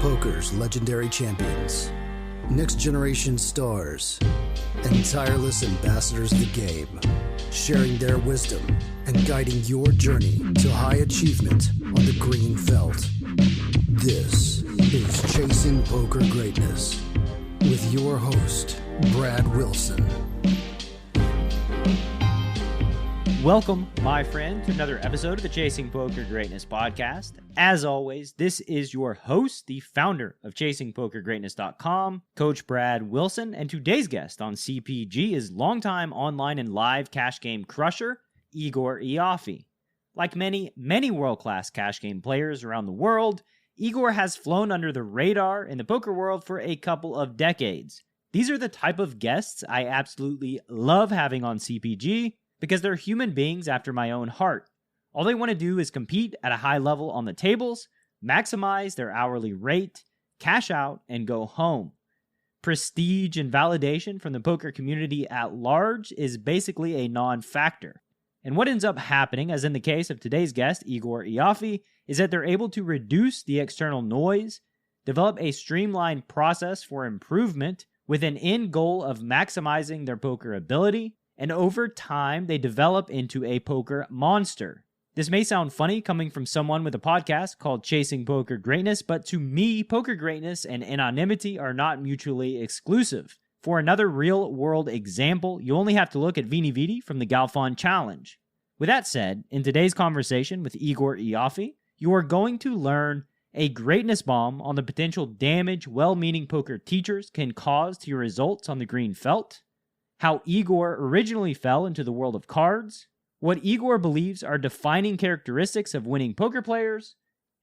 poker's legendary champions, next generation stars, and tireless ambassadors of the game, sharing their wisdom and guiding your journey to high achievement on the green felt. This is Chasing Poker Greatness with your host, Brad Wilson. Welcome, my friend, to another episode of the Chasing Poker Greatness podcast. As always, this is your host, the founder of ChasingPokerGreatness.com, Coach Brad Wilson, and today's guest on CPG is longtime online and live cash game crusher, Igor Ioffe. Like many world-class cash game players around the world, Igor has flown under the radar in the poker world for a couple of decades. These are the type of guests I absolutely love having on CPG, because they're human beings after my own heart. All they want to do is compete at a high level on the tables, maximize their hourly rate, cash out, and go home. Prestige and validation from the poker community at large is basically a non-factor. And what ends up happening, as in the case of today's guest, Igor Ioffe, is that they're able to reduce the external noise, develop a streamlined process for improvement with an end goal of maximizing their poker ability, and over time, they develop into a poker monster. This may sound funny coming from someone with a podcast called Chasing Poker Greatness, but to me, poker greatness and anonymity are not mutually exclusive. For another real-world example, you only have to look at VeniVidi from the Galfond challenge. With that said, in today's conversation with Igor Ioffe, you are going to learn a greatness bomb on the potential damage well-meaning poker teachers can cause to your results on the green felt, how Igor originally fell into the world of cards, what Igor believes are defining characteristics of winning poker players,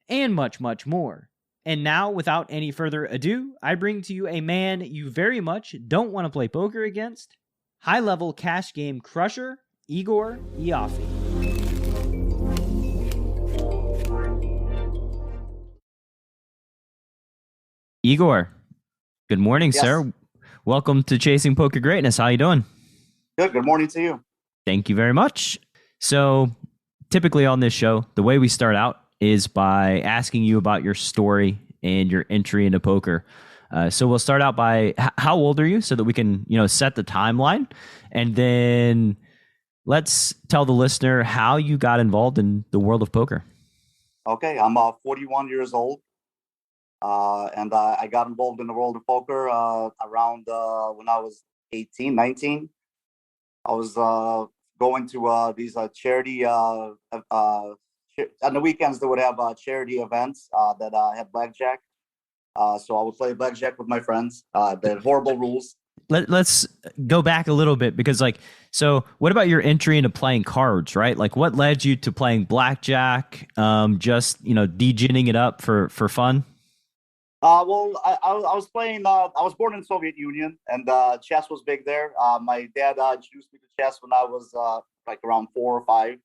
and much, much more. And now, without any further ado, I bring to you a man you very much don't want to play poker against, high-level cash game crusher, Igor Ioffe. Igor, good morning, Yes. sir. Welcome to Chasing Poker Greatness. How you doing? Good morning to you. Thank you very much. So typically on this show, the way we start out is by asking you about your story and your entry into poker. So we'll start out by how old are you so that we can, set the timeline. And then let's tell the listener how you got involved in the world of poker. Okay, I'm 41 years old. And I got involved in the world of poker around when I was 18, 19. I was going to these charity, on the weekends they would have charity events that had Blackjack. So I would play Blackjack with my friends. They had horrible rules. Let's go back a little bit because so what about your entry into playing cards, right? Like what led you to playing Blackjack, just, deginning it up for fun? Well, I was playing. I was born in the Soviet Union, and chess was big there. My dad introduced me to chess when I was like around 4 or 5,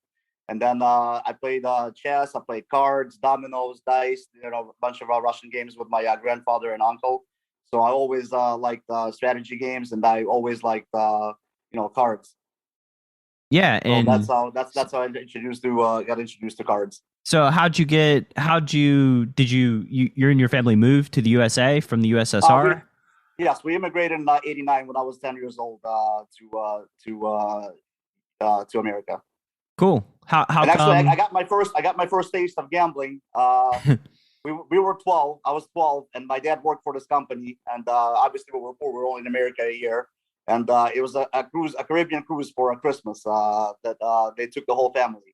and then I played chess. I played cards, dominoes, dice, a bunch of Russian games with my grandfather and uncle. So I always liked strategy games, and I always liked cards. Yeah, so and that's how I got introduced to cards. So you're in your family moved to the USA from the USSR? Yes, we immigrated in '89 when I was 10 years old to America. Cool. How and come? Actually, I got my first taste of gambling. We were 12. I was 12, and my dad worked for this company. And obviously, we were poor. We were only in America a year, and it was a Caribbean cruise for a Christmas that they took the whole family.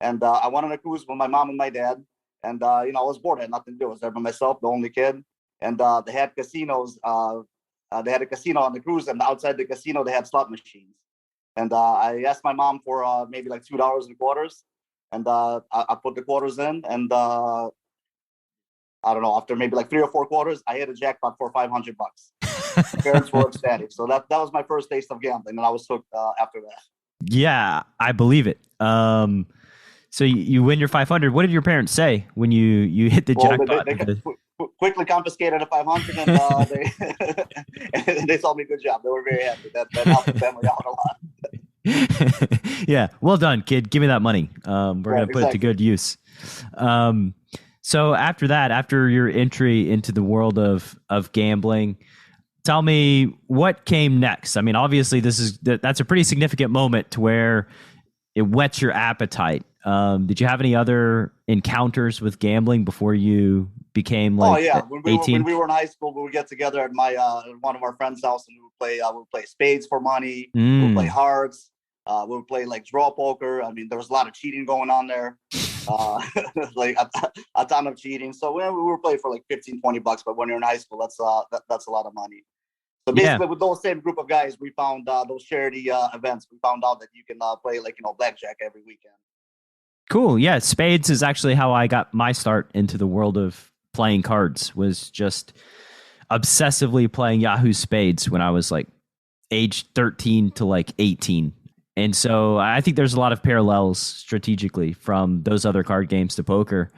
And I went on a cruise with my mom and my dad. And, I was bored. I had nothing to do. I was there by myself, the only kid. And they had casinos. They had a casino on the cruise. And outside the casino, they had slot machines. And I asked my mom for maybe like $2 in quarters. And I put the quarters in. And I don't know, after maybe like 3 or 4 quarters, I hit a jackpot for $500. My parents were ecstatic. So that was my first taste of gambling. And I was hooked after that. Yeah, I believe it. So you win your 500. What did your parents say when you hit the jackpot? They quickly confiscated the 500 and they told me good job. They were very happy. That helped the family out a lot. Yeah, well done, kid. Give me that money. We're gonna put it to good use. So after your entry into the world of gambling, tell me what came next. I mean, obviously that's a pretty significant moment to where it whets your appetite. Did you have any other encounters with gambling before you became like 18? When we were in high school, we would get together at my one of our friends' house, and we would play spades for money. We would play hearts. We would play like draw poker. I mean, there was a lot of cheating going on there. Like a ton of cheating. So we were playing for like $15-$20, but when you're in high school, that's a lot of money. So basically, with those same group of guys, we found those charity events. We found out that you can play like blackjack every weekend. Cool. Yeah, spades is actually how I got my start into the world of playing cards. Was just obsessively playing Yahoo Spades when I was like age 13 to like 18. And so I think there's a lot of parallels strategically from those other card games to poker.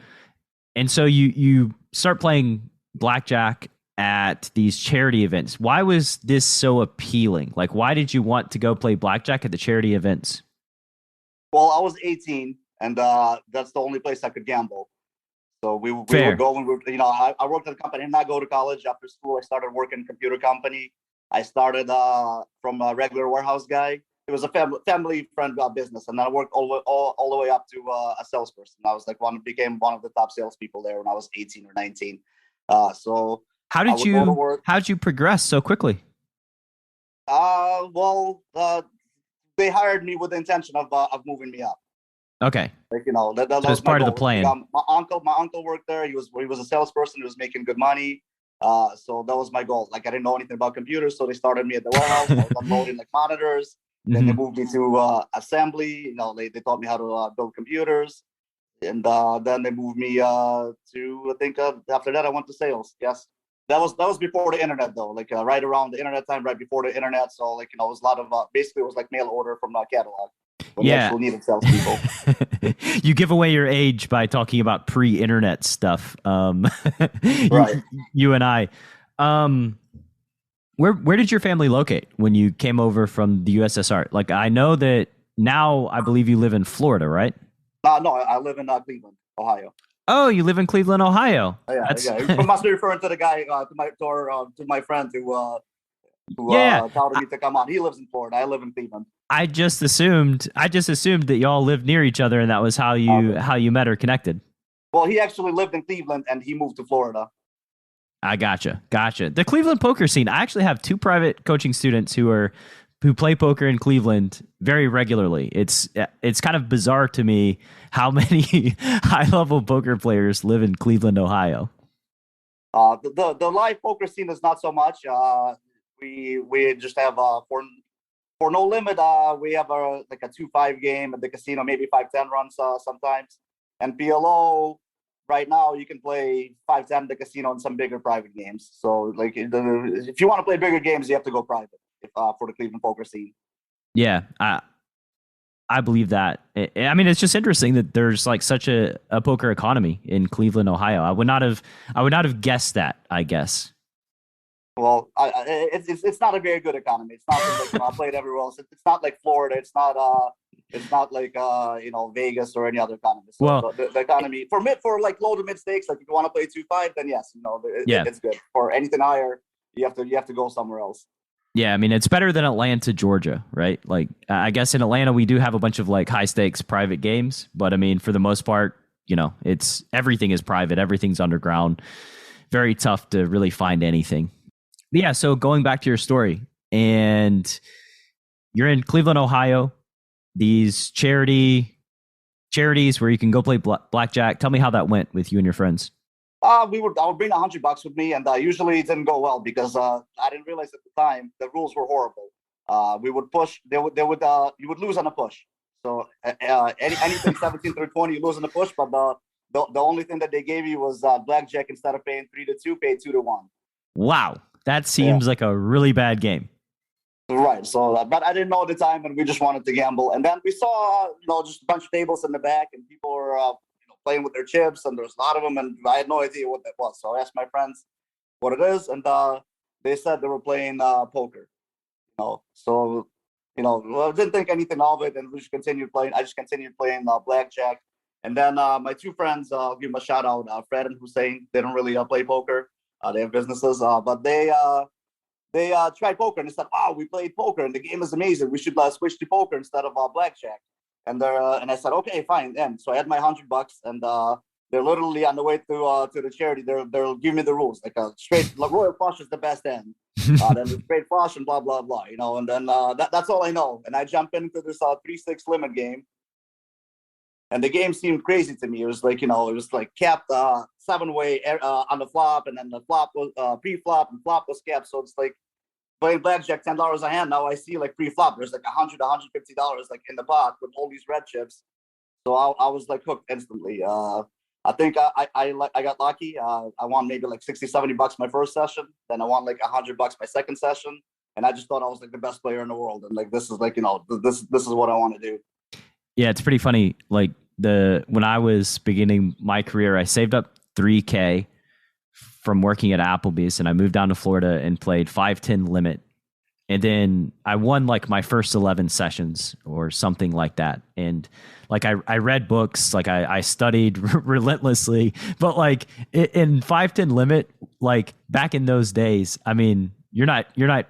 And so you start playing blackjack at these charity events. Why was this so appealing? Like, why did you want to go play blackjack at the charity events? Well, I was 18, and that's the only place I could gamble. So we would go, and I worked at a company. I did not go to college. After school, I started working in a computer company. I started from a regular warehouse guy. It was a family friend business, and then I worked all the way up to a salesperson. I was like became one of the top salespeople there when I was 18 or 19. So how did you progress so quickly? They hired me with the intention of moving me up. Okay. Like that was part of the plan. My uncle worked there. He was a salesperson. He was making good money. So that was my goal. Like I didn't know anything about computers, so they started me at the warehouse. I was unloading like monitors. Then they moved me to assembly. They taught me how to build computers, and then they moved me to I think after that I went to sales. Yes, that was before the internet though. Like right around the internet time, right before the internet. So like it was a lot of basically it was like mail order from the catalog. When you actually needed salespeople. You give away your age by talking about pre-internet stuff. Right. You and I. Where did your family locate when you came over from the USSR? Like I know that now I believe you live in Florida, right? No, I live in Cleveland, Ohio. Oh, you live in Cleveland, Ohio. Yeah. You must be referring to the guy to my friend who told me to come on. He lives in Florida. I live in Cleveland. I just assumed that y'all lived near each other, and that was how you met or connected. Well, he actually lived in Cleveland, and he moved to Florida. I gotcha. The Cleveland poker scene. I actually have 2 private coaching students who play poker in Cleveland very regularly. It's kind of bizarre to me how many high-level poker players live in Cleveland, Ohio. The live poker scene is not so much. We just have for no limit. We have a 2-5 game at the casino, maybe 5-10 runs sometimes, and PLO. Right now, you can play 5-10 at the casino and some bigger private games. So, like, if you want to play bigger games, you have to go private for the Cleveland poker scene. Yeah, I believe that. I mean, it's just interesting that there's like such a poker economy in Cleveland, Ohio. I would not have guessed that, I guess. Well, it's not a very good economy. It's not like I played everywhere else. It's not like Florida. It's not like Vegas or any other economy. So well, the economy for like low to mid stakes, like if you want to play 2-5, then yes, it's good. For anything higher, you have to go somewhere else. Yeah, I mean it's better than Atlanta, Georgia, right? Like I guess in Atlanta we do have a bunch of like high stakes private games, but I mean for the most part, it's everything is private, everything's underground. Very tough to really find anything. But yeah, so going back to your story, and you're in Cleveland, Ohio. These charities where you can go play blackjack. Tell me how that went with you and your friends. I would bring $100 with me, and usually it didn't go well because I didn't realize at the time the rules were horrible. We would push. You would lose on a push. So anything 17 through 20, you lose on a push. But the only thing that they gave you was blackjack. Instead of paying 3-2, paid 2-1. Wow, that seems like a really bad game. Right. So, but I didn't know at the time, and we just wanted to gamble. And then we saw, just a bunch of tables in the back, and people were, playing with their chips, and there's a lot of them, and I had no idea what that was. So I asked my friends what it is, and they said they were playing poker. So, I didn't think anything of it, and we just continued playing. I just continued playing blackjack. And then my two friends, I'll give them a shout out, Fred and Hussein. They don't really play poker. They have businesses, but they tried poker and they said, "Wow, we played poker and the game is amazing. We should switch to poker instead of blackjack." And I said, "Okay, fine." And so I had my $100, and they're literally on the way to the charity. They'll give me the rules, like a straight royal flush is the best end. Then the straight flush and blah blah blah, And then that's all I know. And I jump into this 3-6 limit game, and the game seemed crazy to me. It was like it was like capped 7-way on the flop, and then the flop was pre-flop and flop was capped. So it's like playing blackjack, $10 a hand. Now I see like pre-flop, there's like $100, $150 like in the pot with all these red chips. So I was like hooked instantly. I think I got lucky. I won maybe like $60-$70 my first session. Then I won like $100 my second session, and I just thought I was like the best player in the world. And like this is like this is what I want to do. Yeah, it's pretty funny. Like when I was beginning my career, I saved up $3,000 from working at Applebee's, and I moved down to Florida and played 5-10 limit. And then I won like my first 11 sessions or something like that. And like I read books, like I studied relentlessly, but like in 5-10 limit, like back in those days, I mean, you're not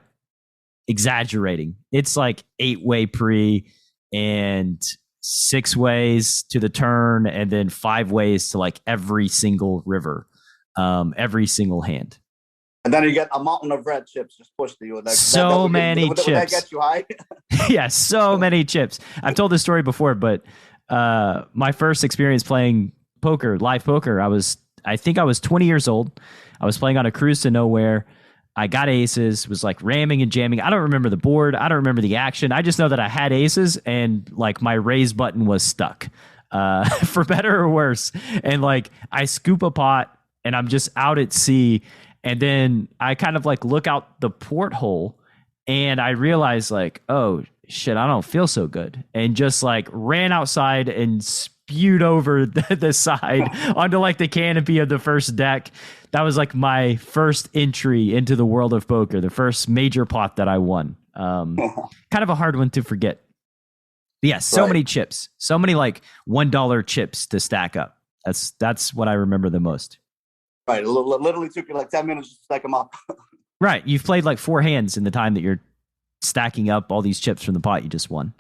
exaggerating. It's like 8-way pre and 6 ways to the turn, and then 5 ways to like every single river, every single hand. And then you get a mountain of red chips just pushed to you. Like, so many chips. Would that get you high? Yeah, so many chips. I've told this story before, but my first experience playing poker, live poker, I think I was 20 years old. I was playing on a cruise to nowhere. I got aces, was like ramming and jamming. I don't remember the board. I don't remember the action. I just know that I had aces and like my raise button was stuck, for better or worse. And like I scoop a pot and I'm just out at sea. And then I kind of like look out the porthole and I realize like, oh shit, I don't feel so good. And just like ran outside and spewed over the side onto like the canopy of the first deck. That was like my first entry into the world of poker, the first major pot that I won. Kind of a hard one to forget. But yeah, so many chips, so many like $1 chips to stack up. That's what I remember the most. Right, it literally took you like 10 minutes to stack them up. Right, you've played like 4 hands in the time that you're stacking up all these chips from the pot you just won.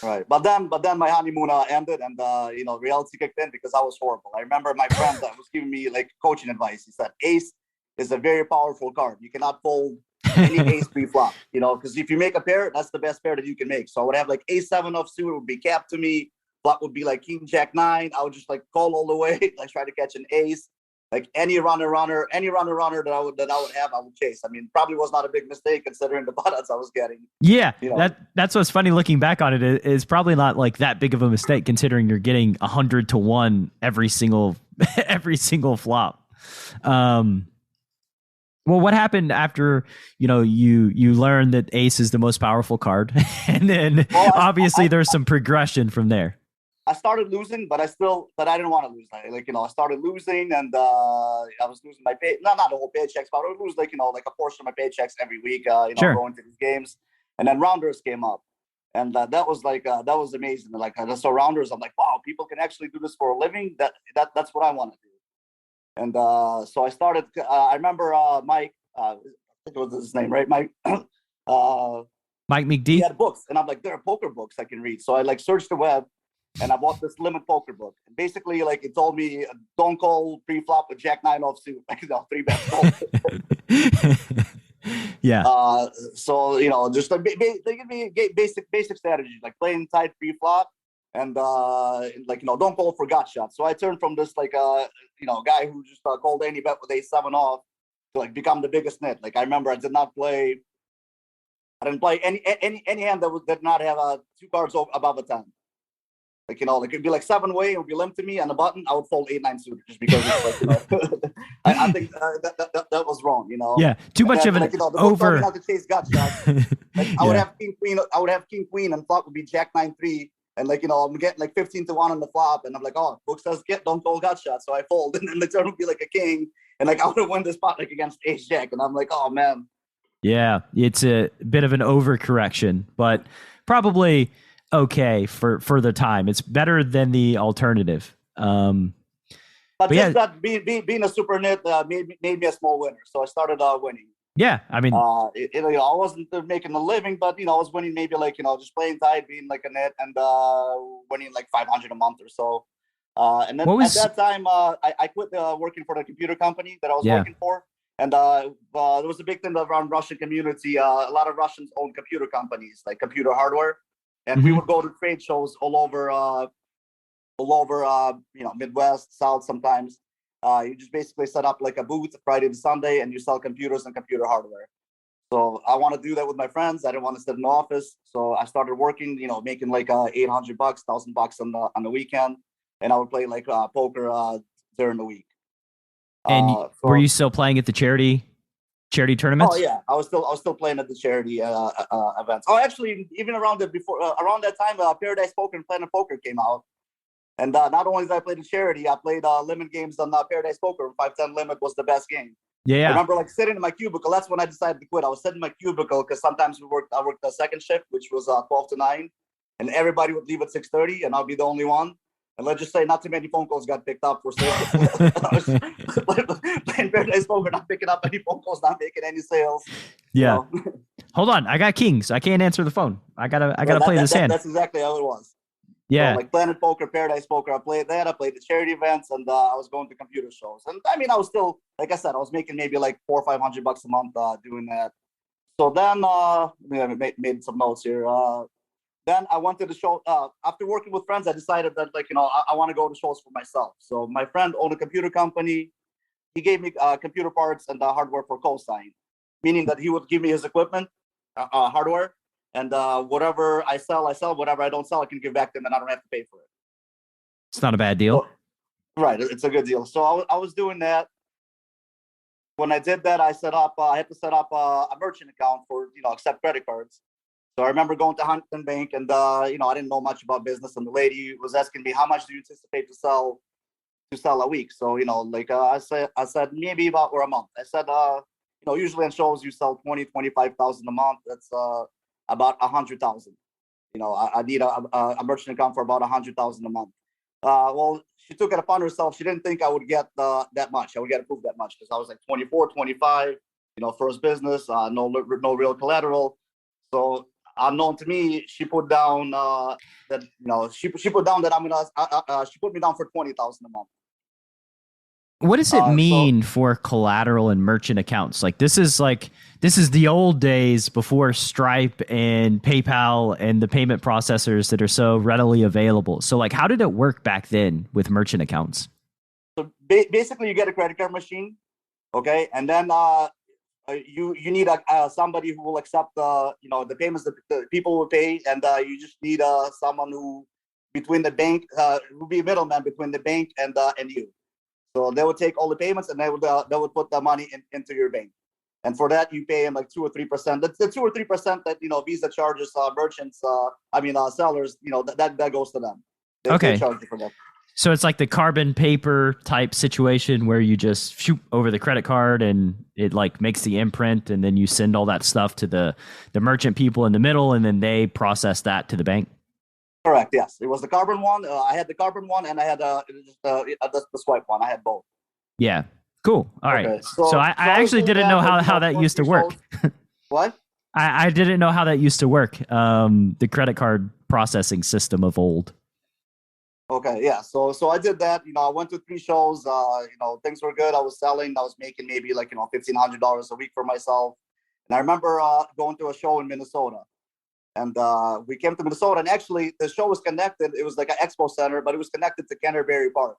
Right, but then my honeymoon ended, and reality kicked in because I was horrible. I remember my friend that was giving me like coaching advice. He said, "Ace is a very powerful card. You cannot fold any ace pre-flop. Because if you make a pair, that's the best pair that you can make. So I would have like ace-7 offsuit would be capped to me. Flop would be like king jack 9. I would just like call all the way, like try to catch an ace." Like any runner that I would have, I would chase. I mean, probably was not a big mistake considering the butouts I was getting. Yeah, that's what's funny looking back on it. Is probably not like that big of a mistake considering you're getting 100-1 every single flop. Well, what happened after you learned that ace is the most powerful card, and then obviously there's some progression from there. I started losing, but I didn't want to lose. I started losing, and I was losing my pay. Not the whole paychecks, but I would lose like a portion of my paychecks every week. Sure. Going to these games, and then rounders came up, and that was amazing. Like I saw rounders, I'm like, wow, people can actually do this for a living. That's what I want to do. And so I started. I remember Mike. I think it was his name, right? Mike. Mike McD. He had books, and I'm like, there are poker books I can read. So I like searched the web. And I bought this limit poker book. And basically, like it told me, don't call pre-flop with jack 9 offsuit. Like 3 bet. Yeah. So just they give me basic strategies like playing tight pre-flop and don't call for gut shots. So I turned from this like guy who just called any bet with ace-7 off to like become the biggest net. Like I remember I didn't play any hand that did not have 2 cards above a 10. Like, it could be like 7-way, it would be limp to me, and the button, I would fold 8-9 suited just because it's like, I think that was wrong, Yeah, too much of an over. Not to chase gut shots. Like, I would have king queen, and flop would be jack 9-3, and I'm getting like 15-1 on the flop, and I'm like, oh, book says don't call gut shots, so I fold, and then the turn would be like a king, and like I would have won this spot like against ace jack, and I'm like, oh man. Yeah, it's a bit of an overcorrection, but probably okay for the time. It's better than the alternative. But yeah, just that being a super nit made me a small winner. So I started winning. yeah. I mean, I wasn't making a living, but I was winning maybe like just playing tight, being like a net, and winning like 500 a month or so. And then at that time, I quit working for the computer company that I was working for, and there was a big thing around Russian community. A lot of Russians own computer companies, like computer hardware, and we would go to trade shows all over Midwest, South sometimes. You just basically set up like a booth Friday to Sunday, and you sell computers and computer hardware. So I want to do that with my friends. I didn't want to sit in the office, so I started working. Making like $800, $1,000 on the weekend, and I would play like poker during the week. And were you still playing at the charity tournaments? Oh yeah, I was still playing at the charity events. Oh, actually, even around that time, Paradise Poker and Planet Poker came out. And not only did I play the charity, I played limit games on Paradise Poker. 5-10 limit was the best game. Yeah. I remember like sitting in my cubicle. That's when I decided to quit. I was sitting in my cubicle because sometimes I worked the second shift, which was 12 to 9, and everybody would leave at 6:30, and I'll be the only one. And let's just say not too many phone calls got picked up for sales. I was playing Paradise Poker, not picking up any phone calls, not making any sales. Yeah. Hold on, I got kings. I can't answer the phone. I gotta play this hand. That's exactly how it was. Yeah. So like Planet Poker, Paradise Poker, I played that. I played the charity events, and I was going to computer shows. And I mean, I was still, like I said, I was making maybe like $400 or $500 a month doing that. So then, I made some notes here. Then I went to the show. After working with friends, I decided that I want to go to shows for myself. So my friend owned a computer company. He gave me computer parts and hardware for cosign, meaning that he would give me his equipment, hardware. And whatever I sell. Whatever I don't sell, I can give back to them, and I don't have to pay for it. It's not a bad deal. So, right, it's a good deal. So I was doing that. When I did that, I had to set up a merchant account for accept credit cards. So I remember going to Huntington Bank, and I didn't know much about business, and the lady was asking me, how much do you anticipate to sell a week? So I said maybe about or a month. I said usually on shows you sell 25,000 a month. That's about 100,000. I need a merchant account for about 100,000 a month. Well, she took it upon herself. She didn't think I would get that much. I would get approved that much because I was like 24, 25. First business, no real collateral. So unknown to me, she put down that she put down that I'm gonna. She put me down for 20,000 a month. What does it mean for collateral and merchant accounts? Like this is the old days before Stripe and PayPal and the payment processors that are so readily available. So like, how did it work back then with merchant accounts? So basically, you get a credit card machine, okay, and then you need somebody who will accept the payments that the people will pay, and you just need someone who between the bank who be a middleman between the bank and you. So they would take all the payments and they would put the money into your bank, and for that you pay them like 2 or 3%. That's the 2 or 3% that Visa charges merchants. Sellers. That goes to them. They charge you for that. So it's like the carbon paper type situation where you just shoot over the credit card and it like makes the imprint, and then you send all that stuff to the merchant people in the middle, and then they process that to the bank. Correct. Yes, it was the carbon one. I had the carbon one, and I had the swipe one. I had both. Yeah. Cool. All right. Okay. So I actually didn't know how that used to work. What? I didn't know how that used to work. The credit card processing system of old. Okay. Yeah. So I did that. I went to 3 shows. Things were good. I was selling. I was making maybe like $1,500 a week for myself. And I remember going to a show in Minnesota. And we came to Minnesota, and actually the show was connected. It was like an expo center, but it was connected to Canterbury Park.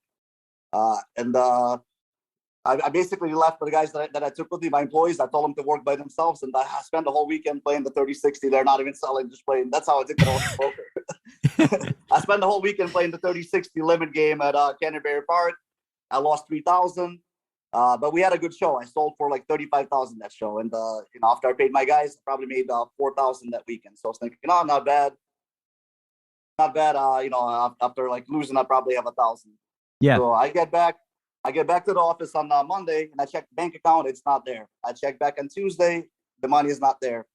I basically left the guys that I took with me, my employees. I told them to work by themselves, and I spent the whole weekend playing the 30-60. They're not even selling, just playing. That's how I did poker. I spent the whole weekend playing the 30-60 limit game at Canterbury Park. I lost 3,000. But we had a good show. I sold for like 35,000 that show, and after I paid my guys, I probably made 4,000 that weekend. So I was thinking, not bad. After like losing, I probably have 1,000. Yeah. So I get back to the office on Monday, and I check the bank account. It's not there. I check back on Tuesday. The money is not there.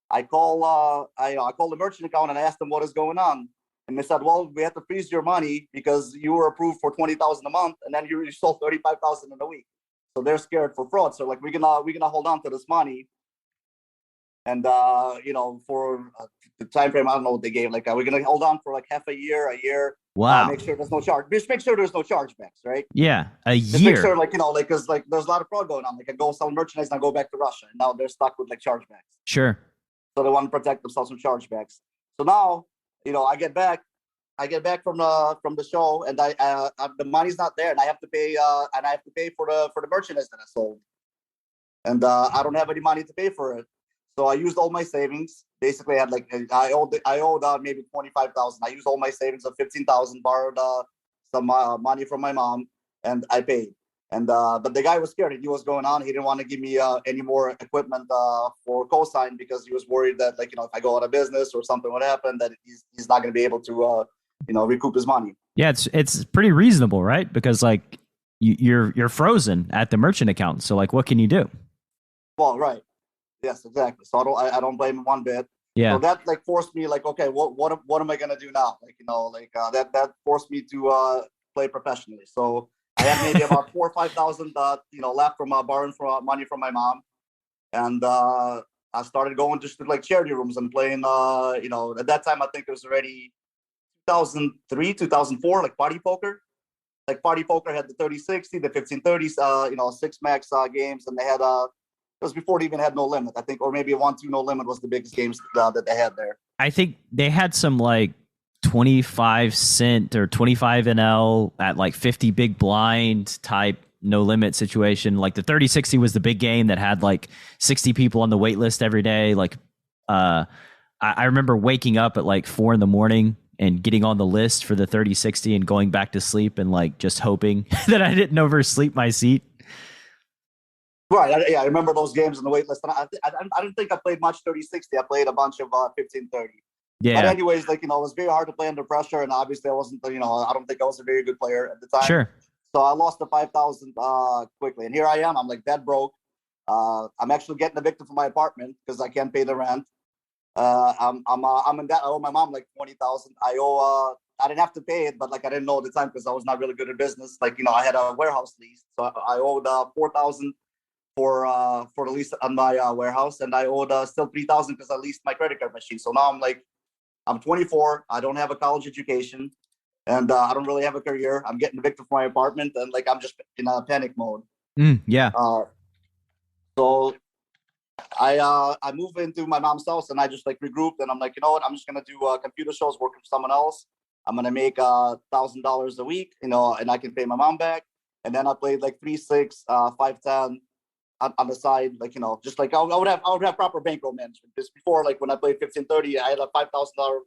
I call the merchant account and I ask them what is going on. And they said, well, we have to freeze your money because you were approved for $20,000 a month, and then you sold $35,000 in a week. So they're scared for fraud. So like we're gonna hold on to this money, and for the time frame, I don't know what they gave. Like we're gonna hold on for like half a year. Wow. Make sure there's no charge. Just make sure there's no chargebacks, right? Yeah, a Just year. make sure, because there's a lot of fraud going on. Like I go sell merchandise and I go back to Russia, and now they're stuck with like chargebacks. Sure. So they want to protect themselves from chargebacks. So now, I get back from the show, and the money's not there, and I have to pay for the merchandise that I sold, and I don't have any money to pay for it. So I used all my savings. Basically, I owed maybe $25,000. I used all my savings of $15,000, borrowed some money from my mom, and I paid. And but the guy was scared. He knew what's going on. He didn't want to give me any more equipment for cosign because he was worried that if I go out of business or something would happen, that he's not going to be able to recoup his money. Yeah, it's pretty reasonable, right? Because like you're frozen at the merchant account. So like, what can you do? Well, right. Yes, exactly. So I don't blame him one bit. Yeah. So that forced me okay, what am I gonna do now? That forced me to play professionally. So I had maybe about $4,000 or $5,000 left from borrowing money from my mom, and I started going just to charity rooms and playing. At that time I think it was already 2003, 2004, party poker. Party poker had the 30-60, the 15-30s, six max games, and they had it was before they even had no limit, I think, or maybe 1-2 no limit was the biggest games that they had there. I think they had some 25 cent or 25 NL at 50 big blind type no limit situation. Like the 30-60 was the big game that had 60 people on the wait list every day. I remember waking up at 4 a.m. and getting on the list for the 30-60 and going back to sleep and just hoping that I didn't oversleep my seat. Right. I remember those games on the wait list. And I didn't think I played much 30-60. I played a bunch of 15-30. Yeah. But anyways, it was very hard to play under pressure. And obviously I wasn't, I don't think I was a very good player at the time. Sure. So I lost the 5,000 quickly. And here I am. I'm dead broke. I'm actually getting evicted from my apartment because I can't pay the rent. I'm in debt. I owe my mom $20,000. I didn't have to pay it, but I didn't know at the time because I was not really good at business. I had a warehouse lease. So I owed $4,000 for the lease on my warehouse, and I owed still $3,000 because I leased my credit card machine. So now I'm 24. I don't have a college education, and I don't really have a career. I'm getting evicted from my apartment, and I'm just in a panic mode. Yeah. So I moved into my mom's house, and I just regrouped, and I'm you know what? I'm just gonna do computer shows, working for someone else. I'm gonna make $1,000 a week, and I can pay my mom back. And then I played 3-6, 5-10. On the side, just I would have proper bankroll management. Just before, when I played 15-30, I had a $5,000.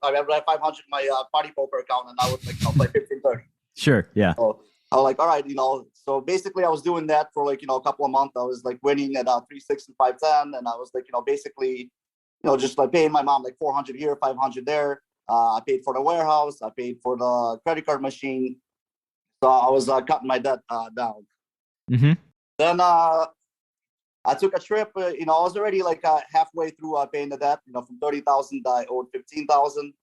I had $500 in my party poker account, and I would play 15-30. Sure, yeah. So I was all right, So basically, I was doing that for a couple of months. I was winning at 3-6 and 5-10, and I was basically, just paying my mom $400 here, $500 there. I paid for the warehouse. I paid for the credit card machine. So I was cutting my debt down. Mm-hmm. Then I took a trip. I was already halfway through paying the debt. From 30,000, I owed 15,000,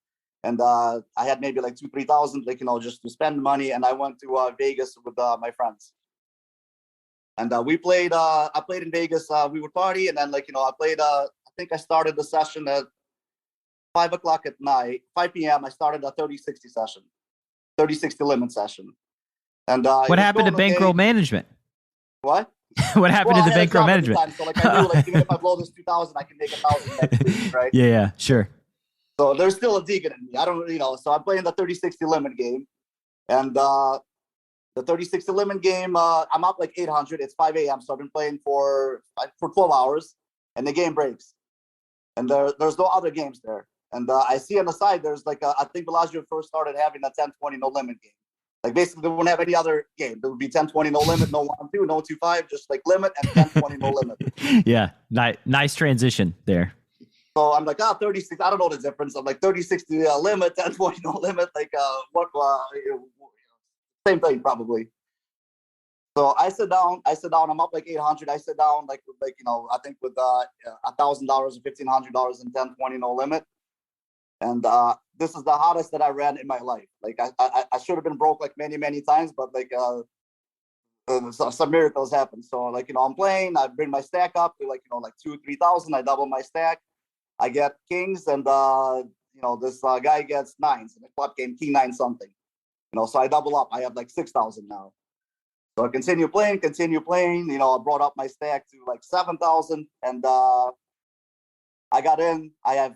and I had maybe 2,000-3,000, just to spend money. And I went to Vegas with my friends, and we played. I played in Vegas. We would party, and then I played. I think I started the session at 5 o'clock at night, 5 p.m. I started a 30-60 session, 30-60 limit session. And what happened to bankroll management? What? What happened to the bankroll management? So I knew even if I blow this 2,000, I can make 1,000 next week, right? Yeah, sure. So there's still a deacon in me. I don't, so I'm playing the 30-60 limit game, and the 30-60 limit game, I'm up 800. It's 5 a.m. So I've been playing for 12 hours, and the game breaks, and there's no other games there. And I see on the side there's I think Bellagio first started having a 10-20 no limit game. Basically, they wouldn't have any other game. There would be 10-20 no limit, no 1-2, no 2-5, just limit, and 10-20 no limit. Yeah, nice transition there. So I'm 36. I don't know the difference. I'm 30-60 limit, 10-20 no limit. Same thing probably. So I sit down. I'm up 800. I sit down I think with $1,000 or $1,500 and 10-20 no limit. And this is the hottest that I ran in my life. Like I should have been broke like many times, but like some miracles happen. So like, you know, I'm playing, I bring my stack up to like, you know, like 2,000-3,000. I double my stack. I get kings, and you know, this guy gets nines, and the flop game king nine something. You know, so I double up. I have like 6,000 now. So I continue playing. You know, I brought up my stack to like 7,000, and I got in. I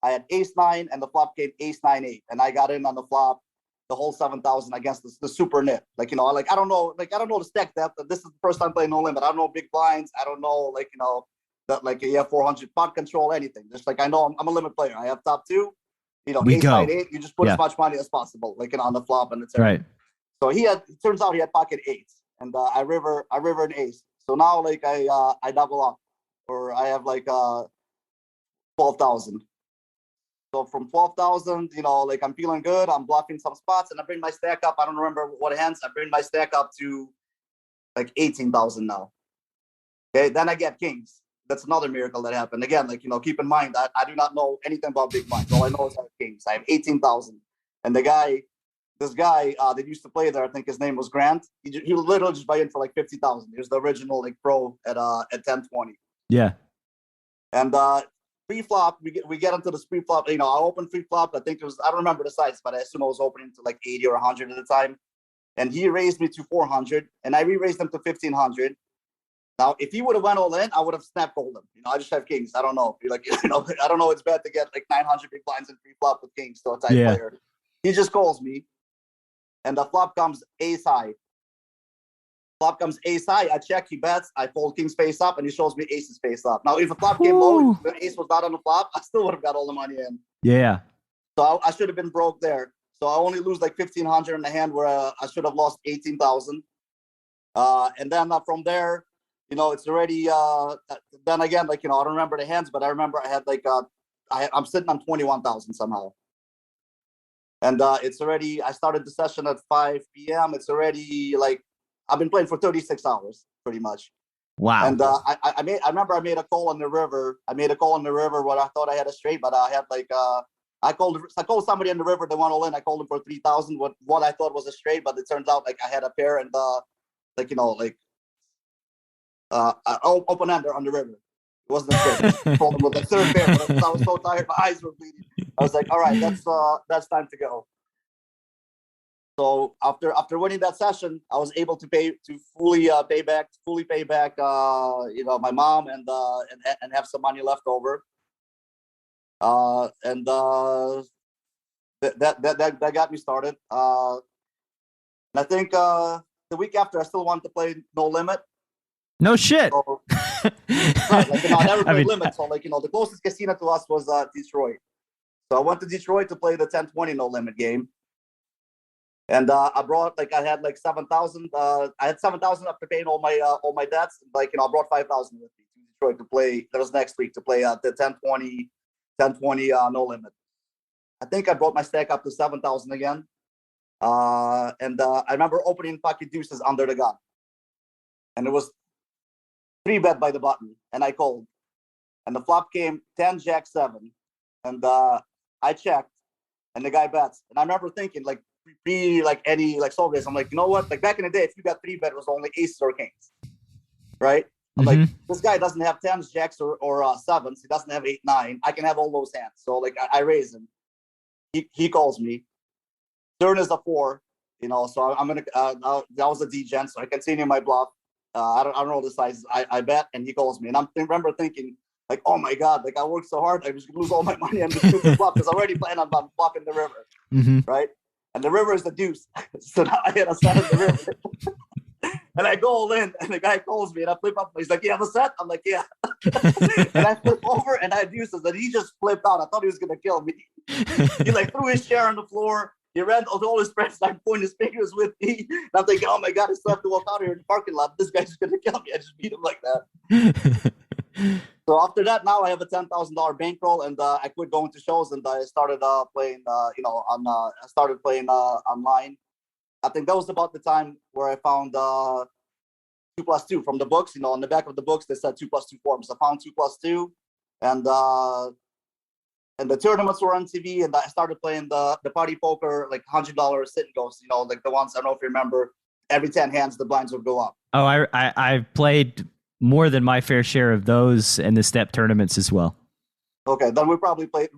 had ace nine, and the flop came ace 9-8, and I got in on the flop the whole 7,000 against the super nit. Like, you know, like I don't know the stack depth. This is the first time playing no limit. I don't know big blinds. I don't know, like, you know, that like you have 400 pot control, anything. Just like I know I'm a limit player. I have top two. You know, ace 9-8. You just put as much money as possible, like, you know, on the flop, and it's right. So it turns out he had pocket eights, and I river an ace. So now like I double up, or I have like 12,000. So from 12,000, you know, like I'm feeling good. I'm bluffing some spots, and I bring my stack up. I don't remember what hands. I bring my stack up to like 18,000 now. Okay, then I get kings. That's another miracle that happened. Again, like, you know, keep in mind that I do not know anything about big blinds. All I know is I have kings. I have 18,000, and this guy that used to play there, I think his name was Grant. He literally just buy in for like 50,000. He was the original like pro at 1020. Yeah. And pre-flop, we get into the pre-flop. You know, I opened pre-flop. I think it was, I don't remember the size, but I assume I was opening to like 80 or 100 at the time. And he raised me to 400, and I re-raised him to 1,500. Now, if he would have went all in, I would have snap called him. You know, I just have kings. I don't know. Like, you know, I don't know. It's bad to get like 900 big blinds in pre-flop with kings. So a type player. He just calls me, and the flop comes ace high. Flop comes ace high. I check. He bets. I fold kings face up, and he shows me aces face up. Now, if the flop came low, if the ace was not on the flop, I still would have got all the money in. Yeah. So I should have been broke there. So I only lose like 1,500 in the hand where I should have lost 18,000. And then from there, you know, it's already. Then again, like, you know, I don't remember the hands, but I remember I had like I'm sitting on 21,000 somehow. And it's already. I started the session at 5 p.m. It's already like I've been playing for 36 hours, pretty much. Wow. And I remember I made a call on the river. Where I thought I had a straight, but I had like I called somebody on the river that went all in. I called him for 3,000. What I thought was a straight, but it turns out like I had a pair, and like, you know, like open ender on the river. It wasn't a straight. I told him with the third pair, but I was so tired, my eyes were bleeding. I was like, all right, that's time to go. So after winning that session, I was able to fully pay back, you know, my mom, and have some money left over. And that got me started. And I think the week after, I still wanted to play No Limit. No shit. So, right, like, you know, I never played Limit, so like, you know, the closest casino to us was Detroit. So I went to Detroit to play the 1020 No Limit game. And I brought like I had like 7,000. I had 7,000 after paying all my debts. Like, you know, I brought 5,000 with me to Detroit to play. That was next week to play the 1020 No Limit. I think I brought my stack up to 7,000 again. And I remember opening pocket deuces under the gun, and it was 3-bet by the button, and I called, and the flop came 10 Jack 7, and I checked, and the guy bets, and I remember thinking like. Like any like soul race, I'm like, you know what? Like back in the day, if you got 3-bet, it was only aces or kings, right? I'm like, this guy doesn't have 10s, jacks, or 7s. He doesn't have 8, 9. I can have all those hands. So like I raise him. He calls me. Turn is a 4, you know. So I'm gonna. That was a D-gen, so I continue my bluff. I don't know the size. I bet, and he calls me, and I remember thinking like, oh my god, like I worked so hard, I was gonna lose all my money on the stupid bluff because I already planned on bluffing the river, right? And the river is the deuce. So now I hit a set of the river. And I go all in, and the guy calls me, and I flip up. He's like, you have a set? I'm like, yeah. And I flip over, and I had deuces, and he just flipped out. I thought he was going to kill me. He like threw his chair on the floor. He ran all his friends, like pointing his fingers with me. And I'm thinking, oh my God, I still have to walk out here in the parking lot. This guy's going to kill me. I just beat him like that. So after that, now I have a $10,000 bankroll, and I quit going to shows, and I started playing. I started playing online. I think that was about the time where I found 2+2 from the books. You know, on the back of the books they said 2+2 forms. I found 2+2, and and the tournaments were on TV, and I started playing the party poker, like $100 sit and goes, like the ones, I don't know if you remember, every 10 hands, the blinds would go up. Oh, I've played more than my fair share of those and the step tournaments as well. Okay, then we probably played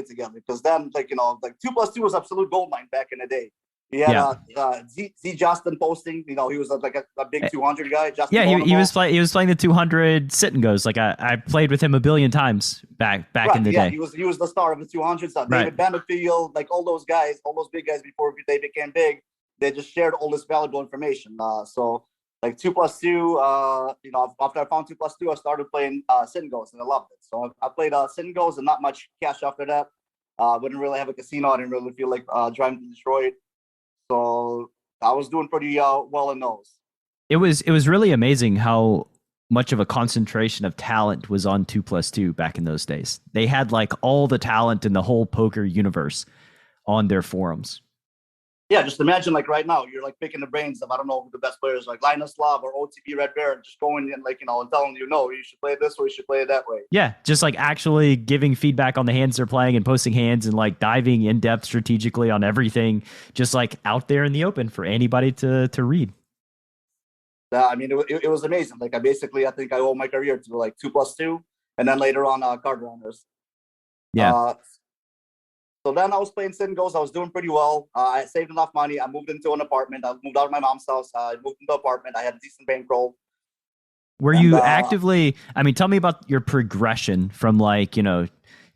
together, because then, like 2+2 was absolute gold mine back in the day. He had Z Justin posting, he was like a big 200 guy. Justin he was playing the 200 sit and goes. Like I played with him a billion times back in the day. He was the star of the 200s. David Benefield, like all those big guys before they became big, they just shared all this valuable information. So like 2+2, after I found 2+2, I started playing sit and goes, and I loved it. So I played sit and goes, and not much cash after that. Wouldn't really have a casino. I didn't really feel like driving to Detroit. So I was doing pretty well in those. It was really amazing how much of a concentration of talent was on 2+2 back in those days. They had like all the talent in the whole poker universe on their forums. Yeah, just imagine like right now, you're like picking the brains of, I don't know who the best players, like Linus Slav or OTP Red Bear, just going and and telling you, no, you should play it this way, you should play it that way. Yeah, just like actually giving feedback on the hands they're playing and posting hands and like diving in depth strategically on everything, just like out there in the open for anybody to read. I mean, it was amazing. Like I think I owe my career to like 2+2, and then later on card runners. Yeah. So then I was playing sit and goes. I was doing pretty well. I saved enough money. I moved into an apartment. I moved out of my mom's house. I moved into an apartment. I had a decent bankroll. Were you actively, tell me about your progression from like,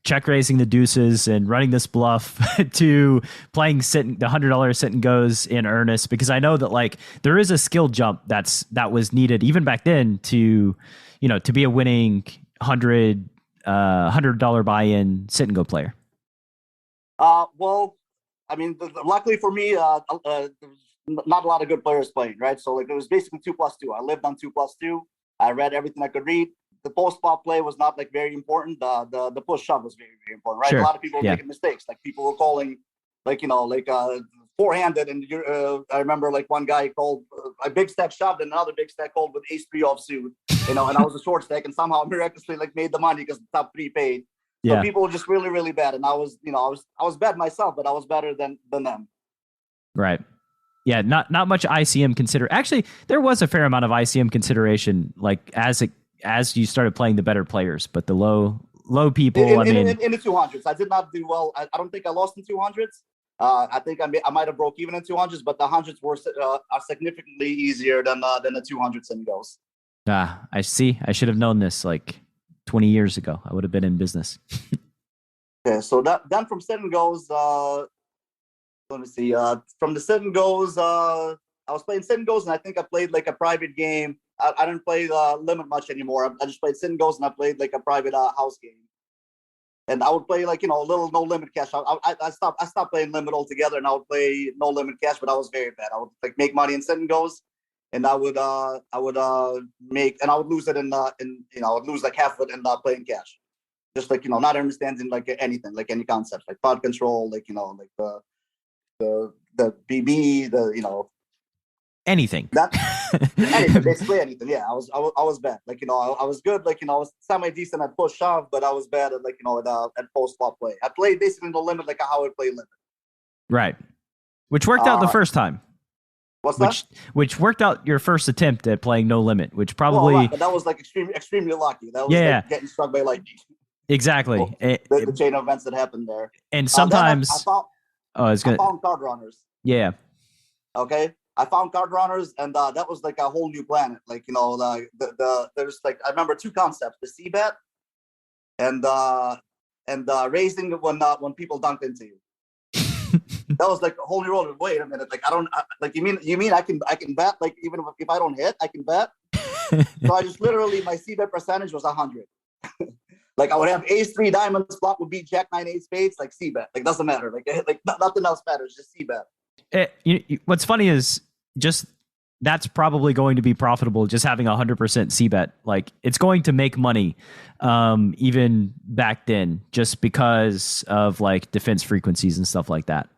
check raising the deuces and running this bluff to playing the $100 sit and goes in earnest, because I know that like there is a skill jump that was needed even back then to be a winning $100 buy-in sit and go player. Well, I mean, luckily for me, there was not a lot of good players playing, right? So like it was basically 2+2. I lived on 2+2. I read everything I could read. The post flop play was not like very important. The push shove was very, very important, right? Sure. A lot of people were making mistakes. Like people were calling, four-handed, and I remember like one guy called a big stack shoved and another big stack called with ace-3 offsuit, and I was a short stack, and somehow miraculously like made the money because the top three paid. So people were just really, really bad, and I was bad myself, but I was better than them. Right. Yeah, not much ICM consider. Actually, there was a fair amount of ICM consideration, like as you started playing the better players, but the low people. In the 200s, I did not do well. I don't think I lost in 200s. I think I might have broke even in 200s, but the hundreds were are significantly easier than the 200s and goes. I see. I should have known this like 20 years ago. I would have been in business. Okay, so then from sit and goes, let me see. From the sit and goes, I was playing sit and goes, and I think I played like a private game. I didn't play limit much anymore. I just played sit and goes, and I played like a private house game. And I would play like a little no limit cash. I stopped playing limit altogether, and I would play no limit cash. But I was very bad. I would like make money in sit and goes, and I would lose it in I would lose like half of it in playing cash. Just like not understanding like anything, like any concept, like pod control, like like the BB, anything. Anything, basically anything. Yeah, I was bad. Like I was good. Like I was semi decent at push shove, but I was bad at at post flop play. I played basically the limit like how I would play limit. Right, which worked out the first time. What's that? Which worked out your first attempt at playing no limit, which probably but that was like extremely lucky. That was like getting struck by lightning. Exactly. Well, the chain of events that happened there. And sometimes I found card runners. Yeah. Okay. I found card runners, and that was like a whole new planet. Like there's like I remember two concepts: the C bet and raising when people dunked into you. That was like a whole new world. Wait a minute, like you mean I can bet like even if I don't hit, I can bet. So I just literally my C bet percentage was 100. Like I would have ace-3 diamonds, flop would be jack-9 8 spades, like C bet. Like doesn't matter. Like nothing else matters, just C bet. What's funny is just that's probably going to be profitable. Just having 100% C bet, like it's going to make money, even back then, just because of like defense frequencies and stuff like that.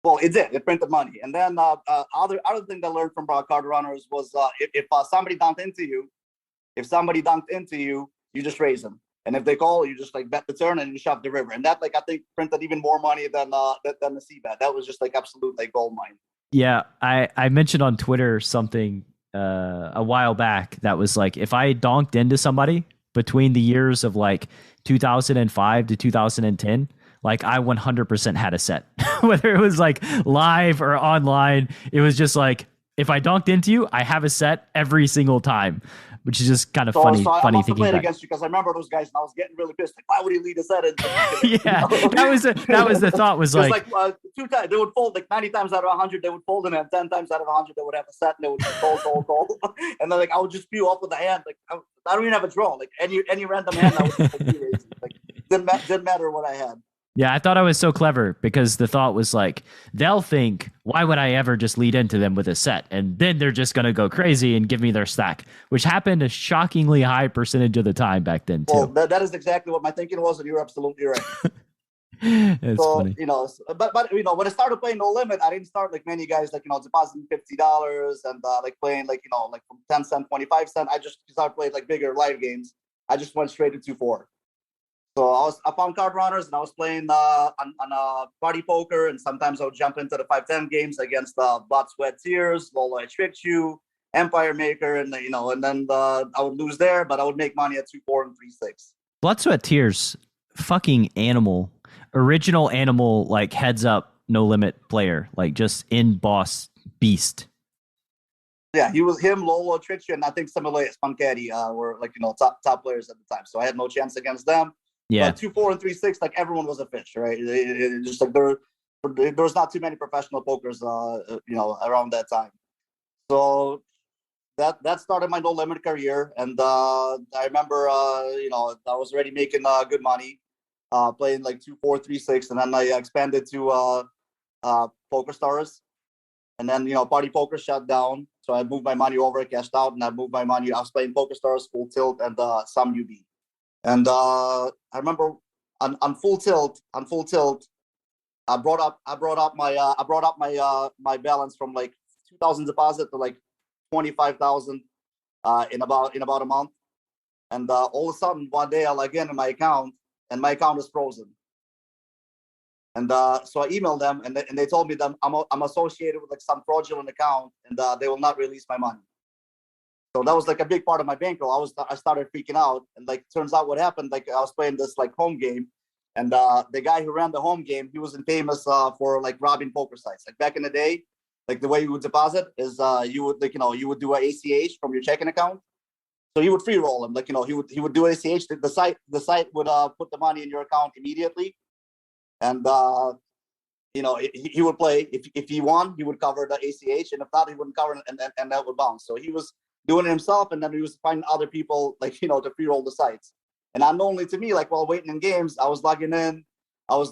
Well, it did. It printed money, and then other thing I learned from card runners was if somebody dunked into you, you just raise them. And if they call, you just like bet the turn and you shove the river. And that like I think printed even more money than the C bet. That was just like absolute like gold mine. Yeah, I mentioned on Twitter something a while back that was like, if I donked into somebody between the years of like 2005 to 2010, like I 100% had a set, whether it was like live or online. It was just like, if I donked into you, I have a set every single time, which is just kind of funny thinking back. Against you because I remember those guys and I was getting really pissed. Like, why would he lead a set? Yeah, that was the thought. Was like 2 times they would fold, like 90 times out of 100 they would fold, and then 10 times out of 100 they would have a set and they would fold. And then like I would just spew up with the hand. Like I don't even have a draw. Like any random hand I would just like didn't matter what I had. Yeah, I thought I was so clever because the thought was like, they'll think, why would I ever just lead into them with a set? And then they're just going to go crazy and give me their stack, which happened a shockingly high percentage of the time back then, too. Well, that is exactly what my thinking was, and you're absolutely right. It's funny. But when I started playing No Limit, I didn't start like many guys, like, depositing $50 and like playing like, like from 10 cent, 25 cent. I just started playing like bigger live games. I just went straight to 2-4. So I found card runners and I was playing on party poker, and sometimes I would jump into the 5-10 games against Blood, Sweat, Tears, Lola, I Tricked You, Empire Maker, and then I would lose there, but I would make money at 2-4 and 3-6. Blood, Sweat, Tears, fucking animal, original animal, like heads up, No Limit player, like just in boss beast. Yeah, he was him, Lolo, Tricked You, and I think some of the Spunkaddy were like top players at the time, so I had no chance against them. Yeah, but 2-4 and 3-6, like everyone was a fish, right? It just like there was not too many professional pokers, around that time. So that started my No Limit career, and I remember, I was already making good money, playing like 2-4, 3-6, and then I expanded to Poker Stars, and then Party Poker shut down, so I moved my money over, cashed out, and I moved my money. I was playing Poker Stars, Full Tilt, and some UB. And I remember on full tilt, I brought up my balance from like 2,000 deposit to like 25,000 in about a month. And all of a sudden one day I log in my account and my account is frozen. And so I emailed them and they told me that I'm associated with like some fraudulent account and they will not release my money. So that was like a big part of my bankroll. I started freaking out, and like turns out what happened, like I was playing this like home game, and the guy who ran the home game, he wasn't famous for like robbing poker sites. Like back in the day, like the way you would deposit is you would do a ACH from your checking account. So he would free roll him, like he would do ACH. The site would put the money in your account immediately, and he would play. If he won, he would cover the ACH, and if not, he wouldn't cover it, and that would bounce. So he was doing it himself, and then he was finding other people like to free roll the sites. And unknowingly to me, like while waiting in games, I was logging in and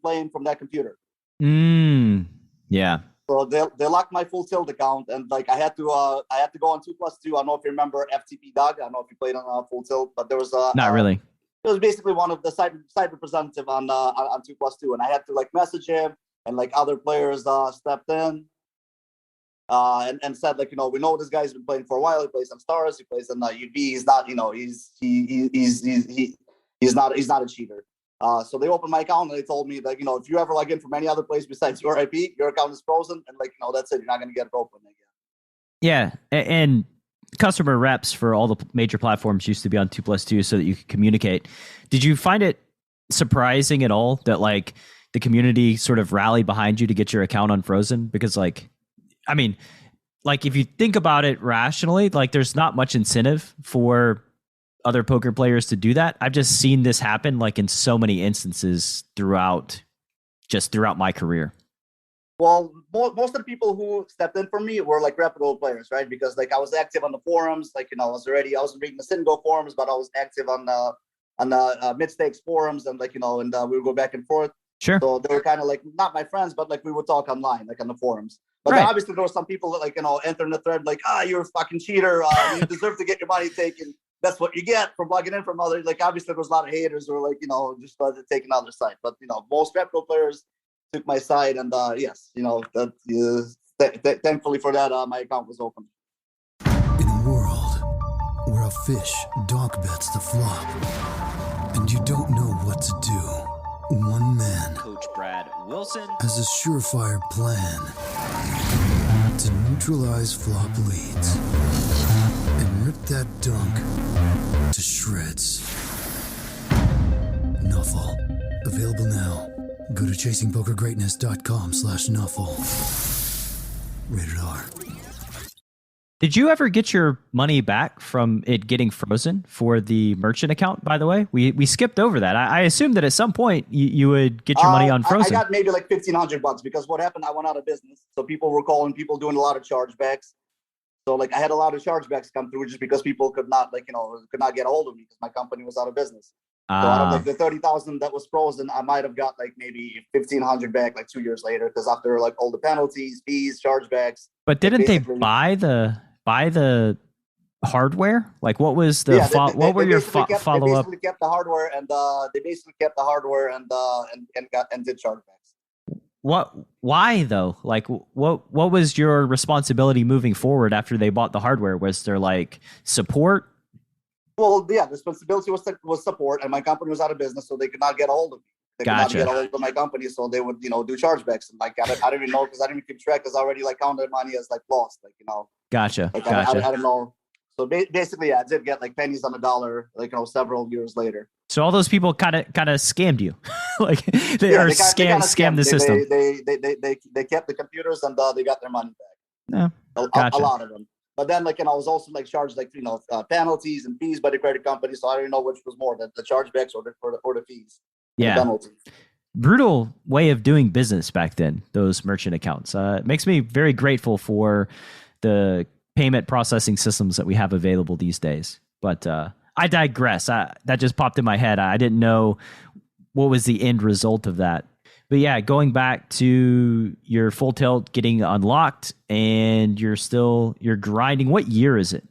playing from that computer. Yeah. So they locked my Full Tilt account, and like I had to go on 2+2. I don't know if you remember FTP Doug. I don't know if you played on Full Tilt, but there was not really. It was basically one of the site representative on 2+2, and I had to like message him, and like other players stepped in. And said like we know this guy's been playing for a while. He plays on Stars. He plays on UB. He's not he's not a cheater. So they opened my account and they told me that if you ever log in from any other place besides your IP, your account is frozen, and like that's it. You're not going to get it open again. Yeah, and customer reps for all the major platforms used to be on 2+2 so that you could communicate. Did you find it surprising at all that like the community sort of rallied behind you to get your account unfrozen? Because like, I mean, like if you think about it rationally, like there's not much incentive for other poker players to do that. I've just seen this happen like in so many instances throughout my career. Well, most of the people who stepped in for me were like reputable players, right? Because like I was active on the forums, like I wasn't reading the Singo forums, but I was active on the mid stakes forums, and like and we would go back and forth. Sure. So they were kind of like not my friends, but like we would talk online, like on the forums. But right. Then obviously there were some people that like enter in the thread like, you're a fucking cheater. You deserve to get your money taken. That's what you get for logging in from other. Like obviously there was a lot of haters or like just taking other side. But most reputable players took my side, and yes, thankfully for that, my account was open. In a world where a fish donk bets the flop, and you don't know what to do. One man, Coach Brad Wilson, has a surefire plan to neutralize flop leads and rip that dunk to shreds. Nuffle. Available now. Go to chasingpokergreatness.com/Nuffle. Rated R. did you ever get your money back from it getting frozen for the merchant account, by the way? We skipped over that. I assumed that at some point you would get your money unfrozen. I got maybe like $1,500 because what happened, I went out of business. So people were calling, people doing a lot of chargebacks. So like I had a lot of chargebacks come through just because people could not get a hold of me because my company was out of business. So out of like the 30,000 that was frozen, I might have got like maybe 1,500 back like 2 years later because after like all the penalties, fees, chargebacks. But didn't they buy the hardware? Like what was the what were your follow up? They basically kept the hardware and did chargebacks. Why though? Like what was your responsibility moving forward after they bought the hardware? Was there like support? Well, yeah, the responsibility was support, and my company was out of business, so they could not get a hold of me. They could not get a hold of my company, so they would, do chargebacks. And like I didn't even know because I didn't even keep track because I already like counted money as like lost, Gotcha. Like, I don't know. So basically, yeah, I did get like pennies on the dollar, several years later. So all those people kind of scammed you, like they scammed the system. They kept the computers and they got their money back. No, gotcha. A lot of them. But then, I was also charged penalties and fees by the credit company. So I don't know which was more, the chargebacks or the fees. Yeah, the penalties. Brutal way of doing business back then. Those merchant accounts. It makes me very grateful for the payment processing systems that we have available these days. But I digress. That just popped in my head. I didn't know what was the end result of that. But yeah, going back to your Full Tilt getting unlocked and you're grinding. What year is it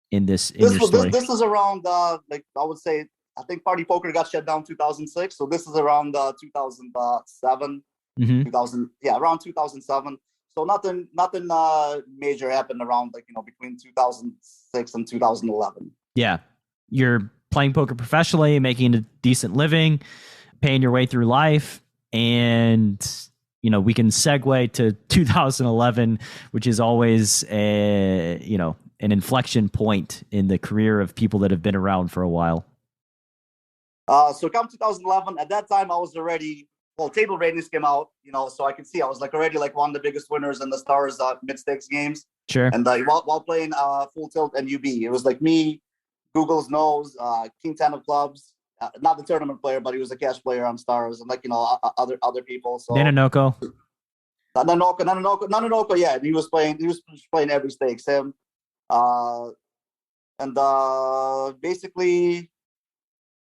in your story? This is around, I would say, I think Party Poker got shut down 2006. So this is around 2007, around 2007. So nothing major happened around between 2006 and 2011. Yeah. You're playing poker professionally, making a decent living, paying your way through life. And, we can segue to 2011, which is always an inflection point in the career of people that have been around for a while. So come 2011, at that time I was already, table ratings came out, so I could see I was already one of the biggest winners in the Stars mid-stakes games. Sure. And while playing Full Tilt and UB, it was me, Google's Nose, King 10 of Clubs. Not the tournament player, but he was a cash player on Stars, and other people. So Nanonoko, yeah, he was playing every stakes. Him, basically,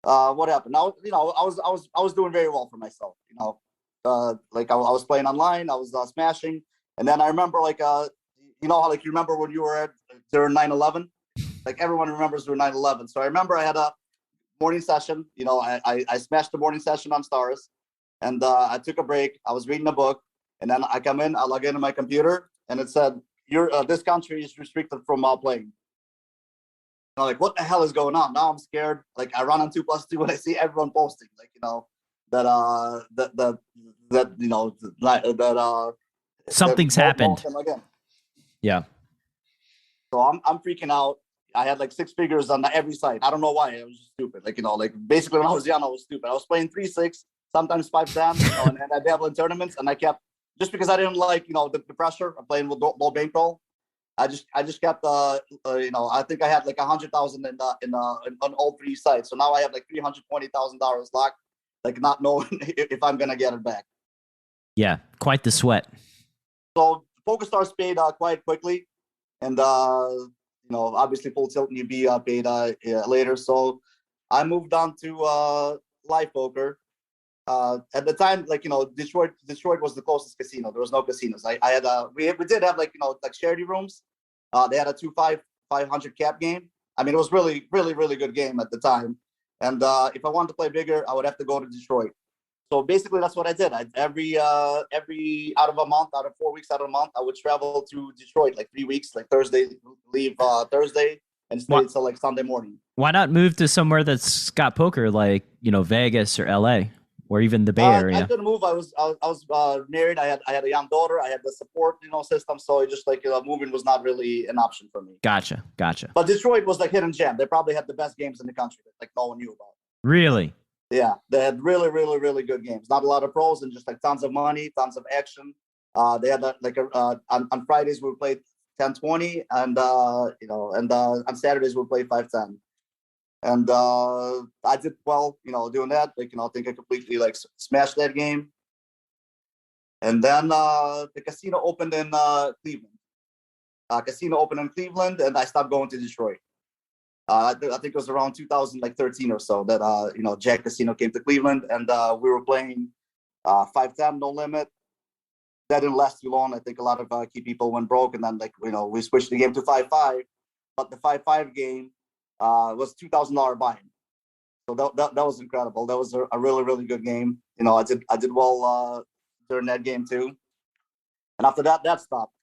what happened? Now, I was doing very well for myself. I was playing online, I was smashing, and then I remember how you remember when you were during 9/11, everyone remembers during 9/11. So I remember I had a morning session. I smashed the morning session on Stars, and I took a break. I was reading a book, and then I come in, I log into my computer, and it said, this country is restricted from playing. And I'm what the hell is going on? Now I'm scared. I run on 2+2 when I see everyone posting, something's happened. Yeah. So I'm freaking out. I had 6 figures on every site. I don't know why. It was just stupid. Basically when I was young, I was stupid. I was playing 3-6, sometimes 5-10, and I dabbled in tournaments. And I kept, just because I didn't the pressure of playing with low bankroll, I just kept, I think I had 100,000 in all 3 sites. So now I have $320,000 locked, not knowing if I'm gonna get it back. Yeah, quite the sweat. So PokerStars paid quite quickly, and obviously Full Tilt and UB paid later. So I moved on to live poker. At the time, Detroit was the closest casino. There was no casinos. I had we did have charity rooms. They had a 500 cap game. I mean, it was really, really, really good game at the time. And if I wanted to play bigger, I would have to go to Detroit. So basically, that's what I did. Every out of 4 weeks out of a month, I would travel to Detroit 3 weeks. Thursday, leave Thursday, and stayed till like Sunday morning. Why not move to somewhere that's got poker, like Vegas or LA, or even the Bay Area? I couldn't move. I was married. I had a young daughter. I had the support system. So it just like moving was not really an option for me. Gotcha. But Detroit was like hidden gem. They probably had the best games in the country that like no one knew about. Really? Yeah, they had really, really, really good games. Not a lot of pros and just like tons of money, tons of action. They had on Fridays we played 10-20, and on Saturdays we played 5-10. And I did well, doing that. Like, I think I completely like smashed that game. And then the casino opened in Cleveland. And I stopped going to Detroit. I think it was around 2013 or so that Jack Casino came to Cleveland, and we were playing 5-10 no limit. That didn't last too long. I think a lot of key people went broke, and then we switched the game to 5-5. But the 5-5 game was $2,000 buy-in. So that was incredible. That was a really, really good game. I did well during that game too. And after that stopped.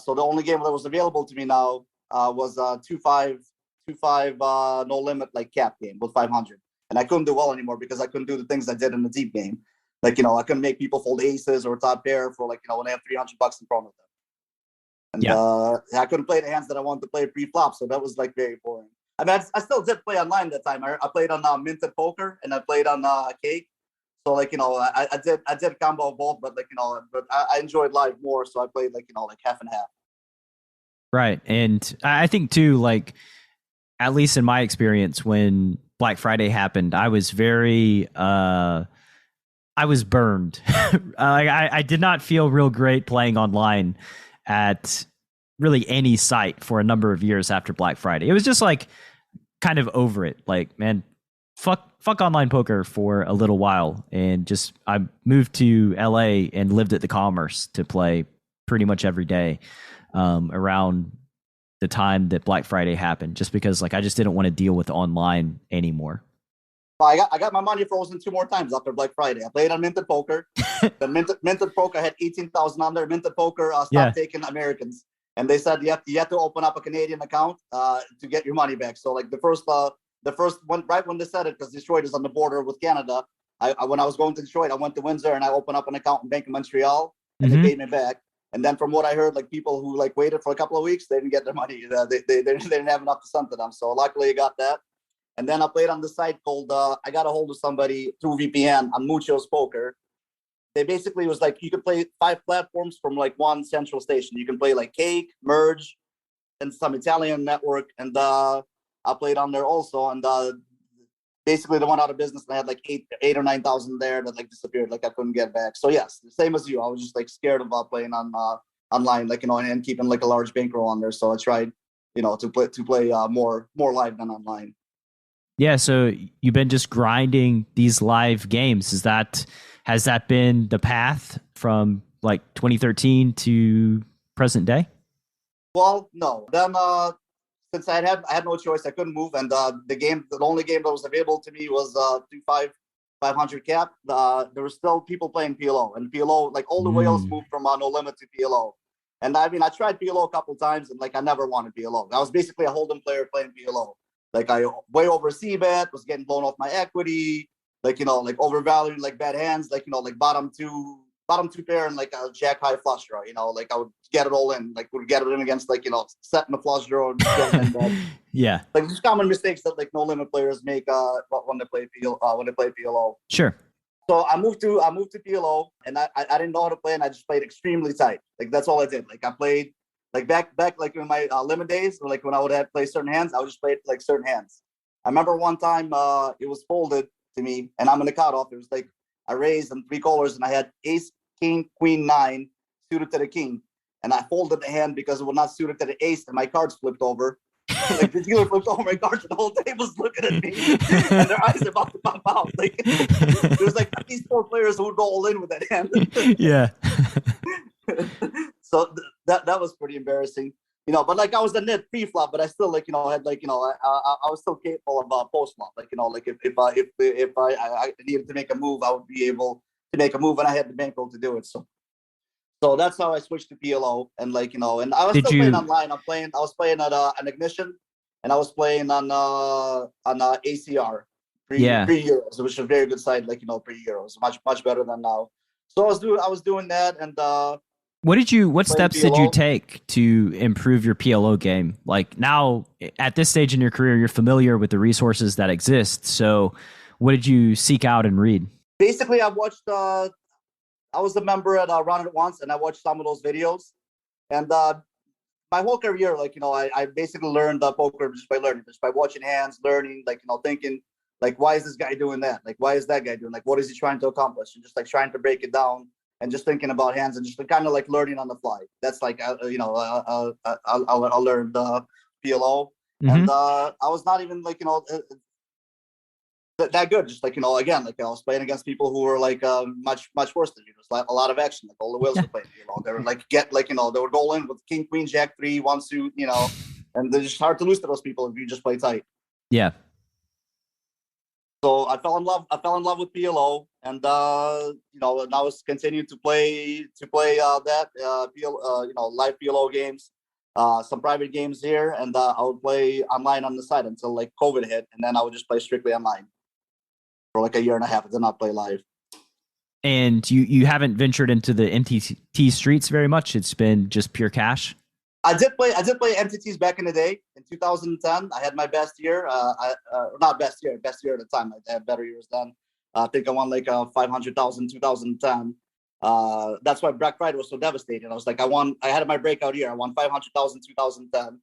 So the only game that was available to me now was 2-5 no limit like cap game with 500. And I couldn't do well anymore because I couldn't do the things I did in the deep game. Like, I couldn't make people fold aces or top pair for when they have $300 in front of them. And I couldn't play the hands that I wanted to play pre-flop. So that was like very boring. I mean, I still did play online that time. I played on Minted Poker and I played on Cake. So I did a combo of both, but but I enjoyed live more. So I played like half and half. Right. And I think too, like, at least in my experience, when Black Friday happened, I was very, I was burned. I did not feel real great playing online at really any site for a number of years after Black Friday. It was just like kind of over it. Like, man, fuck online poker for a little while. And just, I moved to LA and lived at the Commerce to play pretty much every day around the time that Black Friday happened, just because I just didn't want to deal with online anymore. Well, I got my money frozen 2 more times after Black Friday. I played on Minted Poker. The Minted Poker had 18,000 on there. Minted Poker stopped taking Americans, and they said you have to open up a Canadian account to get your money back. So the first one, right when they said it, because Detroit is on the border with Canada. When I was going to Detroit, I went to Windsor and I opened up an account in Bank of Montreal, and they paid me back. And then from what I heard, people who waited for a couple of weeks, they didn't get their money. They didn't have enough to send to them. So luckily I got that. And then I played on the site called, I got a hold of somebody through VPN on Mucho's Poker. They basically was you could play 5 platforms from one central station. You can play Cake, Merge, and some Italian network. And I played on there also. And basically they went out of business, and I had 8 or 9,000 there that disappeared. I couldn't get back. So yes, the same as you. I was just scared about playing on online, and keeping a large bankroll on there. So I tried, to play more live than online. Yeah, so you've been just grinding these live games. Has that been the path from 2013 to present day? Well, no. Then since I had no choice, I couldn't move, and the only game that was available to me was 500 cap. There were still people playing PLO, and PLO all the whales moved from no limit to PLO. And I mean, I tried PLO a couple times, and I never wanted PLO. I was basically a hold'em player playing PLO. I way over c-bet, was getting blown off my equity, overvaluing bad hands, bottom two pair and a jack high flush draw. I would get it all in, would get it in against setting the flush draw. Yeah, these common mistakes that no limit players make when they play PLO. Sure. So I moved to PLO, and I didn't know how to play, and I just played extremely tight. That's all I did. I played. Back in my limit days, when I would have to play certain hands, I would just play certain hands. I remember one time it was folded to me, and I'm in the cutoff. It was I raised and 3 callers, and I had ace, king, queen, 9 suited to the king, and I folded the hand because it was not suited to the ace, and my cards flipped over. The dealer flipped over my cards, and the whole table's looking at me, and their eyes are about to pop out. There's at least 4 players who would go all in with that hand. Yeah. So that was pretty embarrassing, But I was the net pre-flop, but I still had I was still capable of post-flop. If I needed to make a move, I would be able to make a move, and I had the bankroll to do it. So that's how I switched to PLO, and and I was still playing online. I was playing at an Ignition, and I was playing on ACR Yeah. pre-Euros, which is a very good site, like pre-Euros, much better than now. So I was doing that, and what steps did you PLO. take to improve your PLO game? Like now at this stage in your career, you're familiar with the resources that exist. So what did you seek out and read? Basically, I watched. I was a member at Run It Once, and I watched some of those videos. And my whole career, I basically learned poker just by learning, just by watching hands, learning, thinking, why is this guy doing that? Like, why is that guy doing? Like, what is he trying to accomplish? And just trying to break it down and just thinking about hands and just kind of learning on the fly. That's I learned PLO, and I was not even that good. Just again, I was playing against people who were much worse than me. It was a lot of action. All the whales were playing. They were they would go in with king, queen, jack, 3, 1 suit. And they're just hard to lose to those people if you just play tight. Yeah. So I fell in love with PLO, and and I was continuing to play that live PLO games, some private games here, and I would play online on the side until COVID hit, and then I would just play strictly online for a year and a half. I did not play live. And you haven't ventured into the MTT streets very much. It's been just pure cash. I did play MTTs back in the day. In 2010, I had my best year. Not best year at the time. I had better years then. I think I won 500,000 in 2010. That's why Black Friday was so devastating. I was I had my breakout year. I won 500,000 in 2010.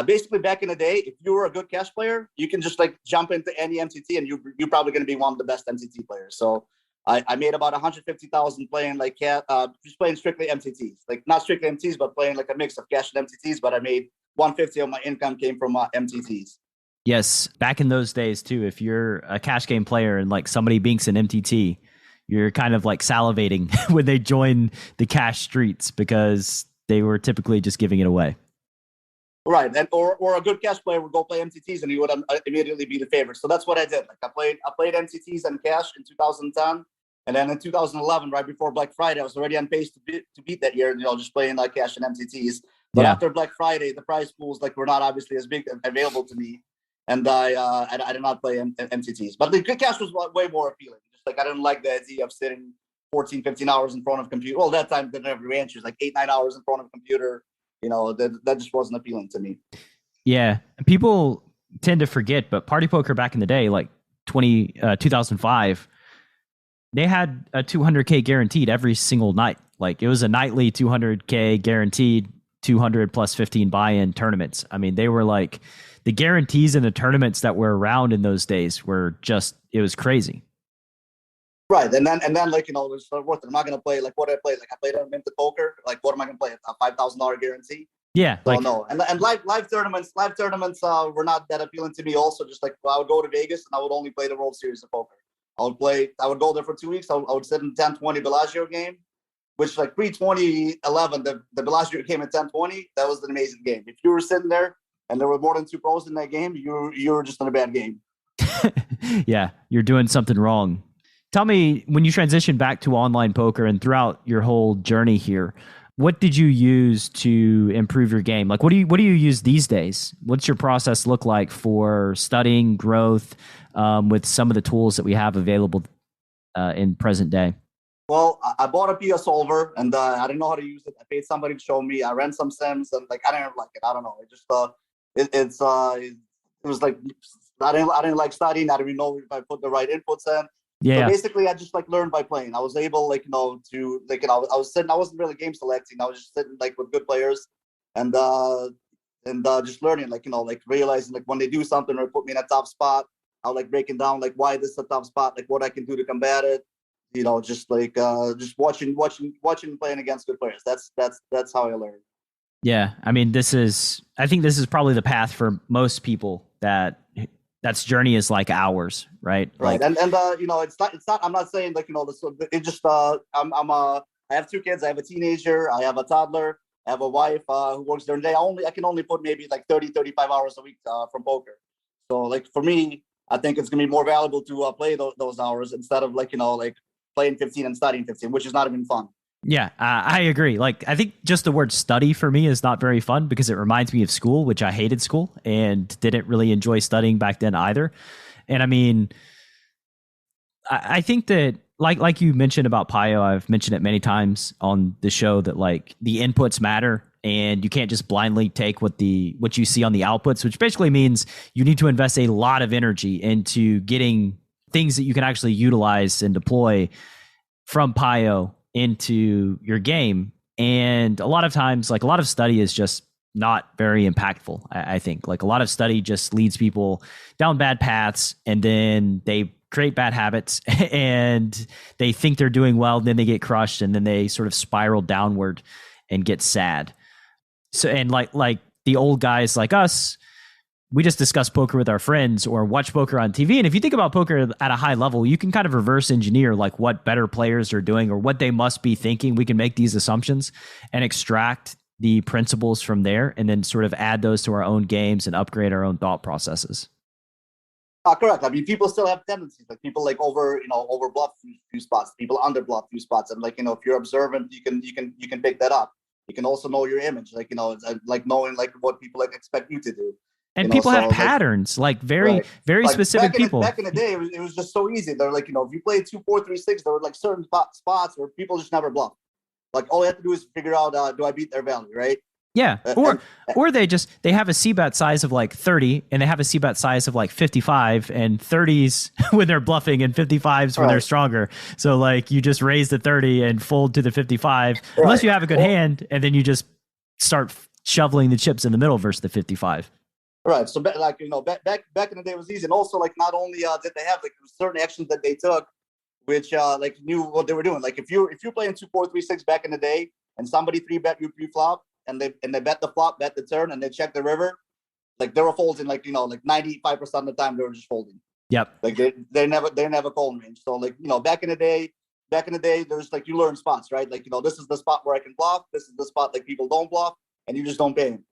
Basically, back in the day, if you were a good cash player, you can just jump into any MTT, and you're probably going to be one of the best MTT players. So I made about 150,000 playing just playing strictly MTTs, not strictly MTTs, but playing a mix of cash and MTTs. But I made 150 of my income came from MTTs. Yes, back in those days too. If you're a cash game player and somebody binks an MTT, you're kind of salivating when they join the cash streets because they were typically just giving it away. Right, and or a good cash player would go play MTTs and he would immediately be the favorite. So that's what I did. I played MTTs and cash in 2010. And then in 2011, right before Black Friday, I was already on pace to beat that year, just playing cash and MTTs. But after Black Friday, the prize pools were not obviously as big available to me, and I did not play MTTs. But the good cash was way more appealing. Just I didn't like the idea of sitting 14, 15 hours in front of a computer. Well, that time didn't have ranches, 8, 9 hours in front of a computer. That just wasn't appealing to me. Yeah, people tend to forget, but party poker back in the day, 2005. They had a 200K guaranteed every single night. It was a nightly 200K guaranteed, 200 plus 15 buy-in tournaments. I mean, they were the guarantees in the tournaments that were around in those days were just, it was crazy. Right. And then it's worth it. I'm not going to play, what I played. I played unlimited poker. What am I going to play? A $5,000 guarantee? Yeah. So no. And live tournaments were not that appealing to me also. Just I would go to Vegas and I would only play the World Series of Poker. I would go there for 2 weeks. I would sit in 10-20 Bellagio game, which pre-2011, the Bellagio game at 10-20, that was an amazing game. If you were sitting there and there were more than 2 pros in that game, you were just in a bad game. Yeah, you're doing something wrong. Tell me, when you transitioned back to online poker and throughout your whole journey here, what did you use to improve your game? What do you use these days? What's your process look like for studying growth with some of the tools that we have available in present day? Well, I bought a PS Solver and I didn't know how to use it. I paid somebody to show me. I ran some sims and I didn't like it. I don't know. It just it was I didn't like studying. I didn't know if I put the right inputs in. Yeah. So basically, I just learned by playing. I was able, I was sitting. I wasn't really game selecting. I was just sitting with good players, and just learning. Realizing when they do something or put me in a tough spot, I'll breaking down why this is a tough spot, what I can do to combat it. Just watching playing against good players. That's how I learned. Yeah, I mean, I think this is probably the path for most people that's journey is ours, right? Right. And it's not, I'm not saying it just, I have 2 kids. I have a teenager. I have a toddler. I have a wife who works during the day. I can only put maybe 30, 35 hours a week from poker. So for me, I think it's going to be more valuable to play those hours instead of playing 15 and studying 15, which is not even fun. Yeah, I agree. Like, I think just the word study for me is not very fun because it reminds me of school, which I hated school and didn't really enjoy studying back then either. And I mean, I think that like you mentioned about Pio, I've mentioned it many times on the show that like the inputs matter and you can't just blindly take what you see on the outputs, which basically means you need to invest a lot of energy into getting things that you can actually utilize and deploy from Pio into your game. And a lot of times, like a lot of study is just not very impactful. I think like a lot of study just leads people down bad paths and then they create bad habits and they think they're doing well. Then they get crushed and then they sort of spiral downward and get sad. So, and like the old guys like us, we just discuss poker with our friends or watch poker on TV. And if you think about poker at a high level, you can kind of reverse engineer like what better players are doing or what they must be thinking. We can make these assumptions and extract the principles from there and then sort of add those to our own games and upgrade our own thought processes. Correct. I mean, people still have tendencies. Like people like over bluff few spots, people under bluff few spots. And like, if you're observant, you can pick that up. You can also know your image. Like, it's like knowing like what people like expect you to do. And people have patterns, like very like specific people. Back in the day, it was just so easy. They're like, if you play 2, 4, 3, 6, there were like certain spots where people just never bluff. Like all you have to do is figure out, do I beat their value, right? Yeah, or they have a c-bet size of like 30 and they have a c-bet size of like 55 and 30s when they're bluffing and 55s when they're stronger. So like you just raise the 30 and fold to the 55 unless you have a good hand and then you just start shoveling the chips in the middle versus the 55. Right. So like, back in the day it was easy. And also like not only did they have like certain actions that they took, which like knew what they were doing. Like if you're playing 2, 4, 3, 6 back in the day and somebody 3-bet you pre-flop, and they bet the flop, bet the turn, and they check the river, like they were folding, like 95% of the time they were just folding. Yep. Like they're never calling range. So like back in the day, there's like you learn spots, right? Like this is the spot where I can bluff. This is the spot like people don't bluff, and you just don't pay them.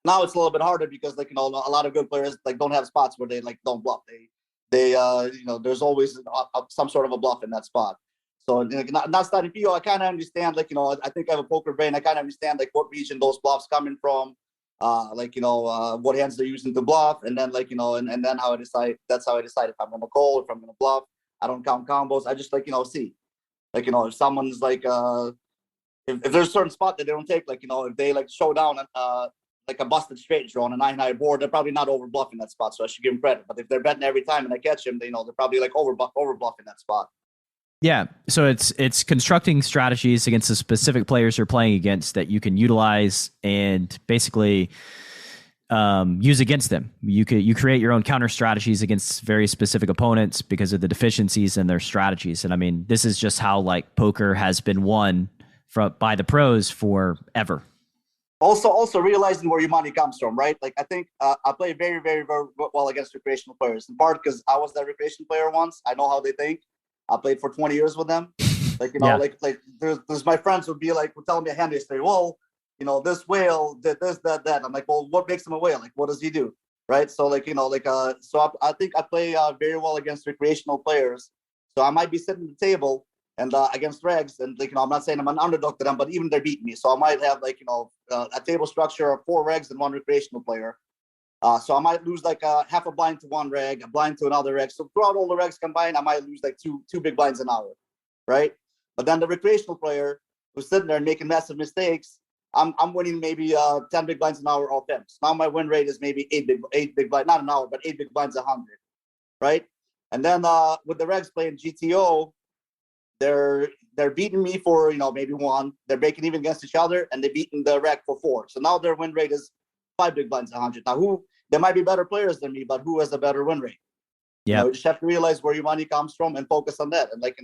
Now it's a little bit harder because like a lot of good players like don't have spots where they like don't bluff. They there's always some sort of a bluff in that spot. So not starting PO, I kind of understand, like, I think I have a poker brain. I kind of understand like what region those bluffs coming from, what hands they're using to bluff. And then like, and then how I decide, that's how I decide if I'm going to call, if I'm going to bluff. I don't count combos. I just like, see, like, if someone's like, if there's a certain spot that they don't take, like, if they like show down like a busted straight draw on a 9-high board, they're probably not over bluffing that spot. So I should give them credit. But if they're betting every time and I catch them, they're probably like over bluffing that spot. Yeah, so it's constructing strategies against the specific players you're playing against that you can utilize and basically use against them. You create your own counter strategies against very specific opponents because of the deficiencies in their strategies. And I mean, this is just how like poker has been won by the pros forever. Also realizing where your money comes from, right? Like I think I play very, very, very well against recreational players. In part because I was that recreational player once. I know how they think. I played for 20 years with them. Like, like there's my friends would tell me a hand history. Well, this whale did this, that. I'm like, well, what makes him a whale? Like, what does he do? Right. So like, so I think I play very well against recreational players. So I might be sitting at the table and against regs and like, I'm not saying I'm an underdog to them, but even they're beating me. So I might have like, a table structure of 4 regs and 1 recreational player. So I might lose like half a blind to 1 reg, a blind to another reg. So throughout all the regs combined, I might lose like two big blinds an hour, right? But then the recreational player who's sitting there and making massive mistakes, I'm winning maybe 10 big blinds an hour off them. So now my win rate is maybe 8 big blinds, not an hour, but 8 big blinds 100, right? And then with the regs playing GTO, they're beating me for maybe 1. They're breaking even against each other, and they're beating the reg for 4. So now their win rate is 5 big blinds 100. Now there might be better players than me, but who has a better win rate? Yeah, you just have to realize where your money comes from and focus on that. And like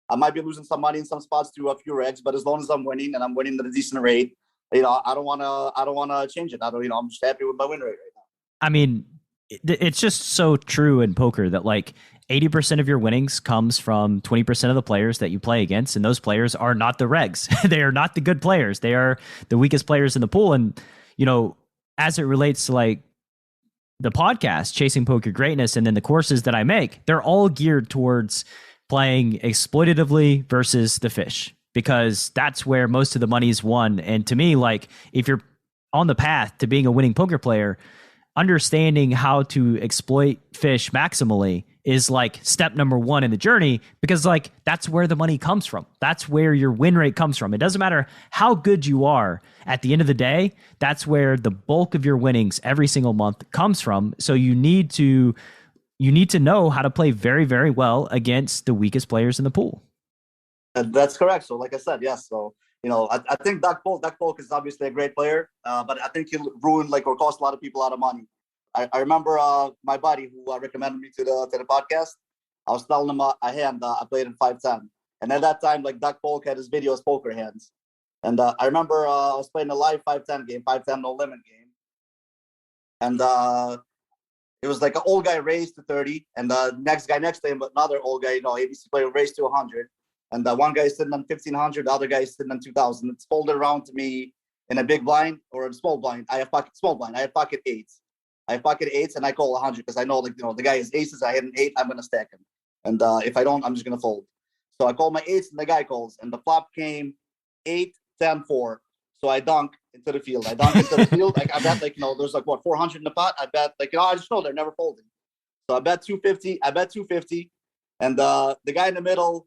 I might be losing some money in some spots to a few regs, but as long as I'm winning and I'm winning at a decent rate, I don't want to change it. I'm just happy with my win rate right now. I mean, it's just so true in poker that like 80% of your winnings comes from 20% of the players that you play against, and those players are not the regs. They are not the good players. They are the weakest players in the pool. And as it relates to like the podcast, Chasing Poker Greatness, and then the courses that I make, they're all geared towards playing exploitatively versus the fish. because that's where most of the money is won. And to me, like, if you're on the path to being a winning poker player, understanding how to exploit fish maximally is like step number one in the journey, because like that's where the money comes from. That's where your win rate comes from. It doesn't matter how good you are at the end of the day. That's where the bulk of your winnings every single month comes from. So you need to know how to play very, very well against the weakest players in the pool. That's correct. So like I said, yes. So, I think Doug Polk is obviously a great player, but I think he'll ruin or cost a lot of people a lot of money. I remember my buddy who recommended me to the podcast. I was telling him a hand I played in 510, and at that time, like, Doug Polk had his videos poker hands, and I remember I was playing a live 510 game, 510 no limit game, and it was like an old guy raised to 30, and the next guy next to him, another old guy, ABC player, raised to 100, and one guy is sitting on 1,500, the other guy is sitting on 2,000. It's folded around to me in a big blind or a small blind. I have pocket eights. And I call 100 because I know, the guy is aces. I hit an 8, I'm going to stack him. And if I don't, I'm just going to fold. So I call my 8s and the guy calls. And the flop came 8, 10, 4. So I dunk into the field. I bet, there's 400 in the pot. I bet, I just know they're never folding. So I bet 250. And the guy in the middle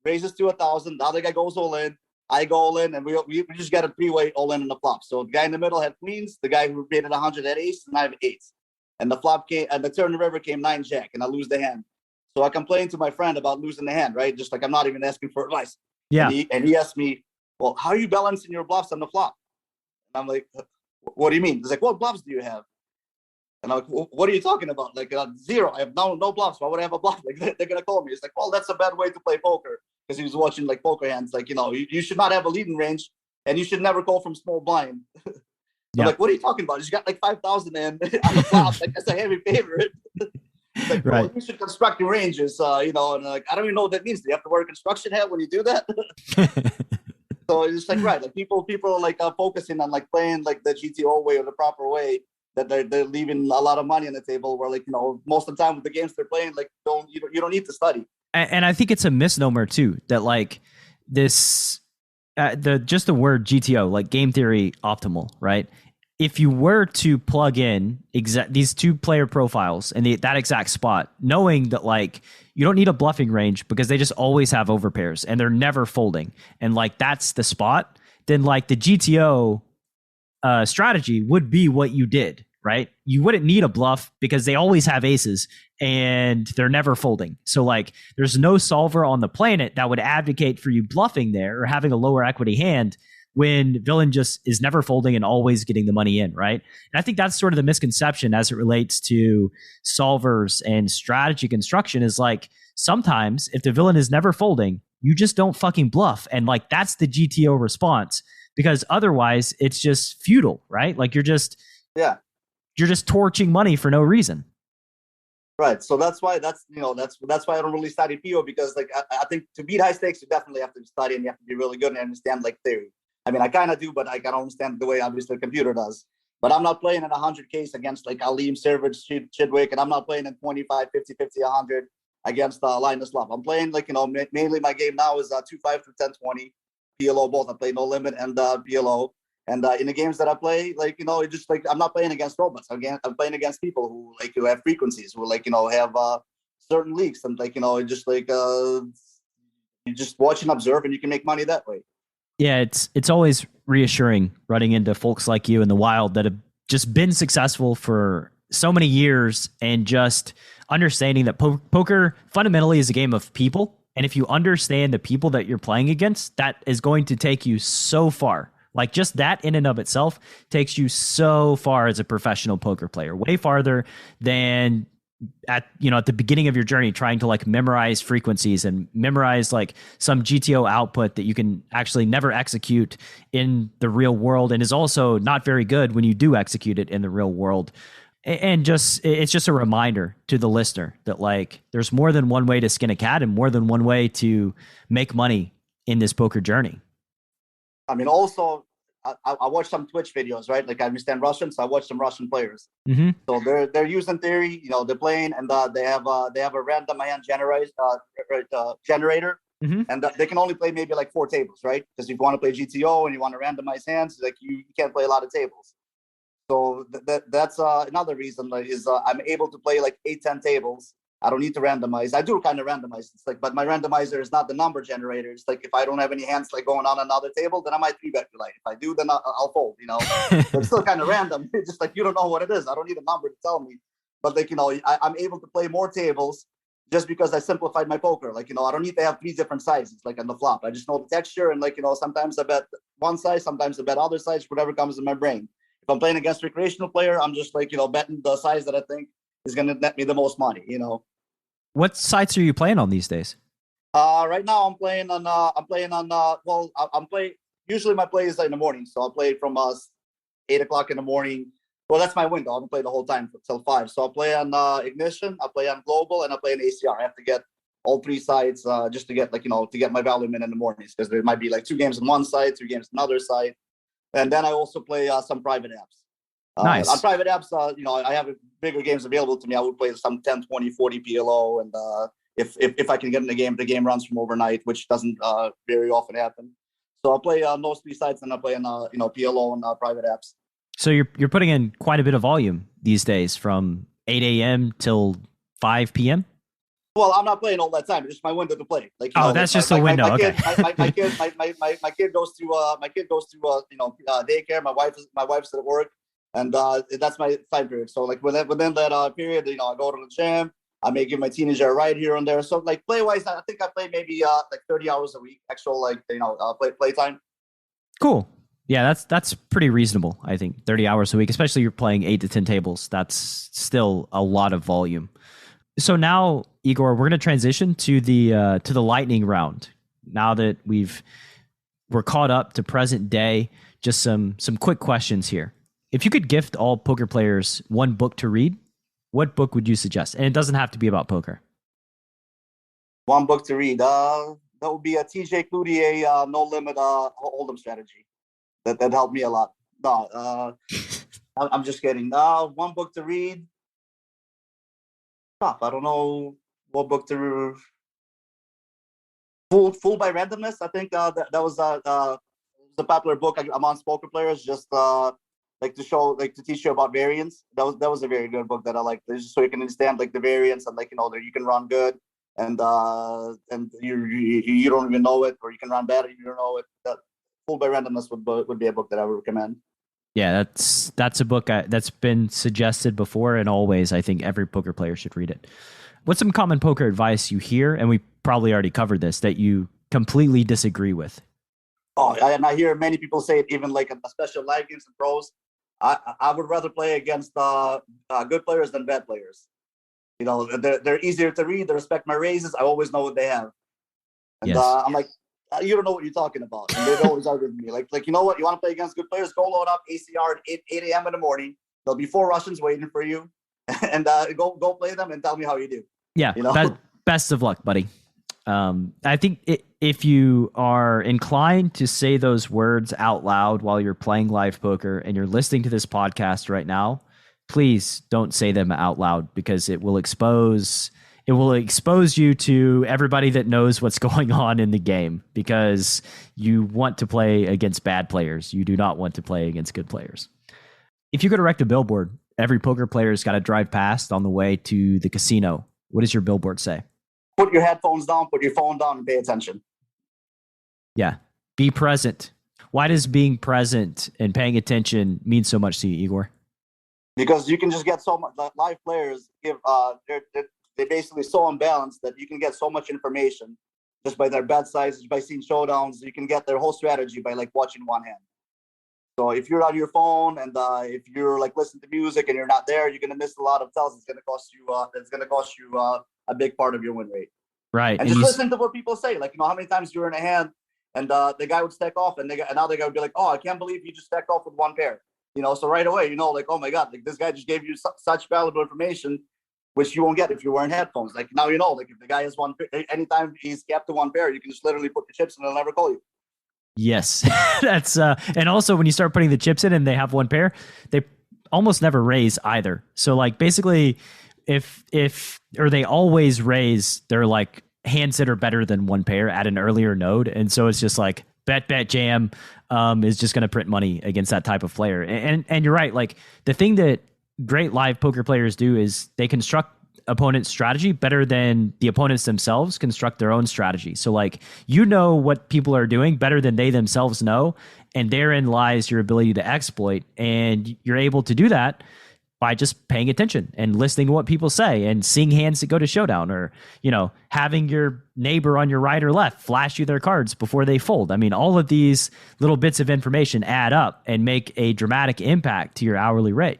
raises to 1,000. The other guy goes all in. I go all in, and we just got a 3-way all in the flop. So the guy in the middle had queens, the guy who rated 100 had ace, and I have eights. And the flop came, and the turn of the river came 9-jack, and I lose the hand. So I complained to my friend about losing the hand, right? Just like I'm not even asking for advice. Yeah. And he asked me, well, how are you balancing your bluffs on the flop? And I'm like, what do you mean? He's like, what bluffs do you have? And I'm like, what are you talking about? Zero. I have no bluffs. Why would I have a bluff? They're going to call me. It's like, well, that's a bad way to play poker. Because he was watching poker hands. You should not have a leading range, and you should never call from small blind. I'm like, what are you talking about? You got 5,000 in on the flop. That's a heavy favorite. Right. Well, you should construct your ranges, and I don't even know what that means. Do you have to wear a construction hat when you do that? So it's right. People are focusing on flaying the GTO way or the proper way, that they're leaving a lot of money on the table where most of the time with the games they're playing, you don't need to study. And I think it's a misnomer too, that this, the word GTO, game theory optimal, right? If you were to plug in these two player profiles in that exact spot, knowing that you don't need a bluffing range because they just always have overpairs and they're never folding, and that's the spot, then the GTO strategy would be what you did, right? You wouldn't need a bluff because they always have aces and they're never folding. So there's no solver on the planet that would advocate for you bluffing there or having a lower equity hand when villain just is never folding and always getting the money in, right? And I think that's sort of the misconception as it relates to solvers and strategy construction is sometimes if the villain is never folding, you just don't fucking bluff. And that's the GTO response, because otherwise it's just futile, right? You're just torching money for no reason. Right. So that's why that's why I don't really study PO, because I think to beat high stakes you definitely have to study and you have to be really good and understand theory. I mean, I kind of do, but I can't understand the way obviously the computer does. But I'm not playing in 100 case against Alim, Servage, Chidwick, and I'm not playing in 25, 50, 50, 100 against Linus Love. I'm playing mainly my game now is 2-5 through 10-20 PLO both. I play no limit and PLO. And in the games that I play, it just I'm not playing against robots. I'm playing against people who have frequencies, who have certain leaks, and you just watch and observe, and you can make money that way. Yeah, it's always reassuring running into folks like you in the wild that have just been successful for so many years, and just understanding that poker fundamentally is a game of people. And if you understand the people that you're playing against, that is going to take you so far. Just that in and of itself takes you so far as a professional poker player, way farther than at the beginning of your journey trying to memorize frequencies and memorize some GTO output that you can actually never execute in the real world, and is also not very good when you do execute it in the real world. And it's just a reminder to the listener that there's more than one way to skin a cat and more than one way to make money in this poker journey. I mean, also, I watch some Twitch videos, right? I understand Russian, so I watch some Russian players. Mm-hmm. So they're using theory, they're playing, and they have a random hand generator, Mm-hmm. and they can only play maybe like 4 tables, right? Because if you want to play GTO and you want to randomize hands, like you can't play a lot of tables. So that's another reason is I'm able to play like 8-10 tables. I don't need to randomize. I do kind of randomize. It's like, but my randomizer is not the number generator. It's like if I don't have any hands like going on another table, then I might 3-bet your light. If I do, then I'll fold. You know, it's still kind of random. It's just like you don't know what it is. I don't need a number to tell me. But like I'm able to play more tables just because I simplified my poker. Like I don't need to have 3 different sizes like on the flop. I just know the texture and like sometimes I bet one size, sometimes I bet other size, whatever comes in my brain. If I'm playing against a recreational player, I'm just like betting the size that I think is going to net me the most money. What sites are you playing on these days? Right now I'm playing on. Usually my play is in the morning, so I'll play from 8 o'clock in the morning. Well, that's my window. I'll play the whole time till 5. So I'll play on Ignition, I'll play on Global, and I'll play on ACR. I have to get all 3 sites just to get to get my value in the mornings, because there might be like 2 games on one side, 2 games on another side, and then I also play some private apps. Nice. On private apps, I have bigger games available to me. I would play some 10, 20, 40 PLO, and if I can get in the game runs from overnight, which doesn't very often happen. So I'll play those 3 sites, and I'll play on PLO and private apps. So you're putting in quite a bit of volume these days, from 8 a.m. till 5 p.m. Well, I'm not playing all that time. It's just my window to play. Like, that's just a window. Okay. My kid goes to daycare. My wife's at work, and that's my time period. So like within that period, I go to the gym. I may give my teenager a ride here and there. So like play wise, I think I play maybe like 30 hours a week, actual play time. Cool. Yeah, that's pretty reasonable. I think 30 hours a week, especially you're playing 8 to 10 tables. That's still a lot of volume. So now, Igor, we're going to transition to the lightning round. Now that we're caught up to present day, just some quick questions here. If you could gift all poker players one book to read, what book would you suggest? And it doesn't have to be about poker. One book to read. That would be a TJ Cloutier No Limit Hold'em Strategy. That helped me a lot. No, I'm just kidding. One book to read. I don't know what book to. Fooled by Randomness. I think that was the popular book amongst poker players. Just to teach you about variance. That was a very good book that I liked. Just so you can understand like the variance and that you can run good and you don't even know it, or you can run bad and you don't know it. That Fooled by Randomness would be a book that I would recommend. Yeah, that's a book that's been suggested before, and always I think every poker player should read it. What's some common poker advice you hear, and we probably already covered this, that you completely disagree with? Oh, and I hear many people say it, even like especially live games and pros. I would rather play against good players than bad players. They're easier to read. They respect my raises. I always know what they have. And yes. I'm like, you don't know what you're talking about. And they always argue with me. Like, you know what? You want to play against good players? Go load up ACR at 8 a.m. in the morning. There'll be 4 Russians waiting for you. And go play them and tell me how you do. Yeah, best of luck, buddy. I think if you are inclined to say those words out loud while you're playing live poker and you're listening to this podcast right now, please don't say them out loud, because it will expose you to everybody that knows what's going on in the game, because you want to play against bad players. You do not want to play against good players. If you could erect a billboard every poker player's got to drive past on the way to the casino, what does your billboard say? Put your headphones down, put your phone down, and pay attention. Yeah. Be present. Why does being present and paying attention mean so much to you, Igor? Because you can just get so much. Live players they're basically so unbalanced that you can get so much information just by their bet sizes, by seeing showdowns. You can get their whole strategy by like watching one hand. So if you're on your phone and if you're like listening to music and you're not there, you're gonna miss a lot of tells. It's gonna cost you a big part of your win rate. Right. And just listen to what people say. Like, how many times you're in a hand and the guy would stack off and another guy would be like, oh, I can't believe you just stacked off with one pair. So right away, like, oh my God, like this guy just gave you such valuable information, which you won't get if you're wearing headphones. Like now, like if the guy has one, anytime he's capped to one pair, you can just literally put the chips and they'll never call you. Yes. That's and also when you start putting the chips in and they have one pair, they almost never raise either. So like basically if they always raise, they're like hands that are better than one pair at an earlier node. And so it's just like bet jam is just going to print money against that type of player. And you're right. Like the thing that great live poker players do is they construct opponent's strategy better than the opponents themselves construct their own strategy. So like, you know what people are doing better than they themselves know. And therein lies your ability to exploit. And you're able to do that by just paying attention and listening to what people say and seeing hands that go to showdown, or, you know, having your neighbor on your right or left flash you their cards before they fold. I mean, all of these little bits of information add up and make a dramatic impact to your hourly rate.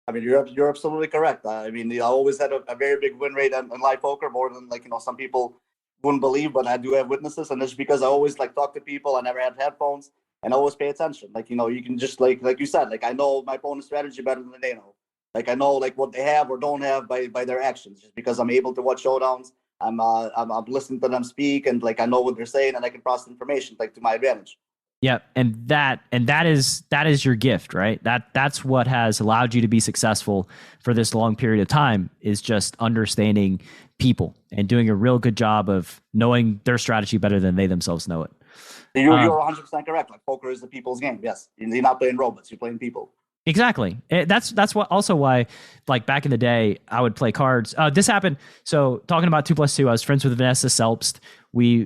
I mean, you're absolutely correct. I mean, I always had a very big win rate in live poker, more than, like, you know, some people wouldn't believe, but I do have witnesses, and it's because I always like talk to people. I never had headphones, and I always pay attention. Like, you know, you can just like you said, like I know my opponent's strategy better than they know. Like I know like what they have or don't have by their actions, just because I'm able to watch showdowns. I'm listening to them speak, and like I know what they're saying, and I can process information like to my advantage. Yeah, and that is your gift, right? That's what has allowed you to be successful for this long period of time, is just understanding people and doing a real good job of knowing their strategy better than they themselves know it. You're 100% correct. Like poker is the people's game. Yes, you're not playing robots; you're playing people. Exactly. That's what also why, like back in the day, I would play cards. This happened. So talking about 2+2, I was friends with Vanessa Selbst.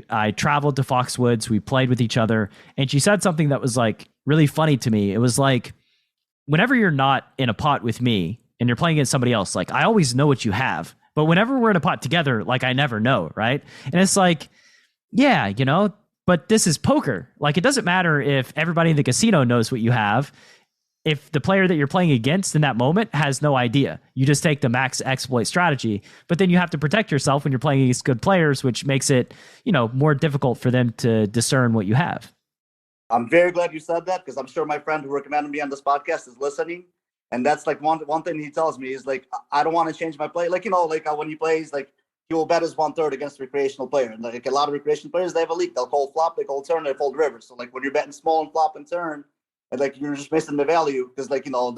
I traveled to Foxwoods. We played with each other, and she said something that was like really funny to me. It was like, whenever you're not in a pot with me and you're playing against somebody else, like I always know what you have, but whenever we're in a pot together, like I never know, right? And it's like, yeah, you know, but this is poker. Like it doesn't matter if everybody in the casino knows what you have. If the player that you're playing against in that moment has no idea, you just take the max exploit strategy, but then you have to protect yourself when you're playing against good players, which makes it, you know, more difficult for them to discern what you have. I'm very glad you said that, because I'm sure my friend who recommended me on this podcast is listening. And that's like one thing he tells me is like, I don't want to change my play. Like, you know, like when he plays, like he will bet his 1/3 against a recreational player. And like a lot of recreational players, they have a leak. They'll call flop, they call turn, they fold river. So like when you're betting small and flop and turn, and like you're just missing the value, because like, you know,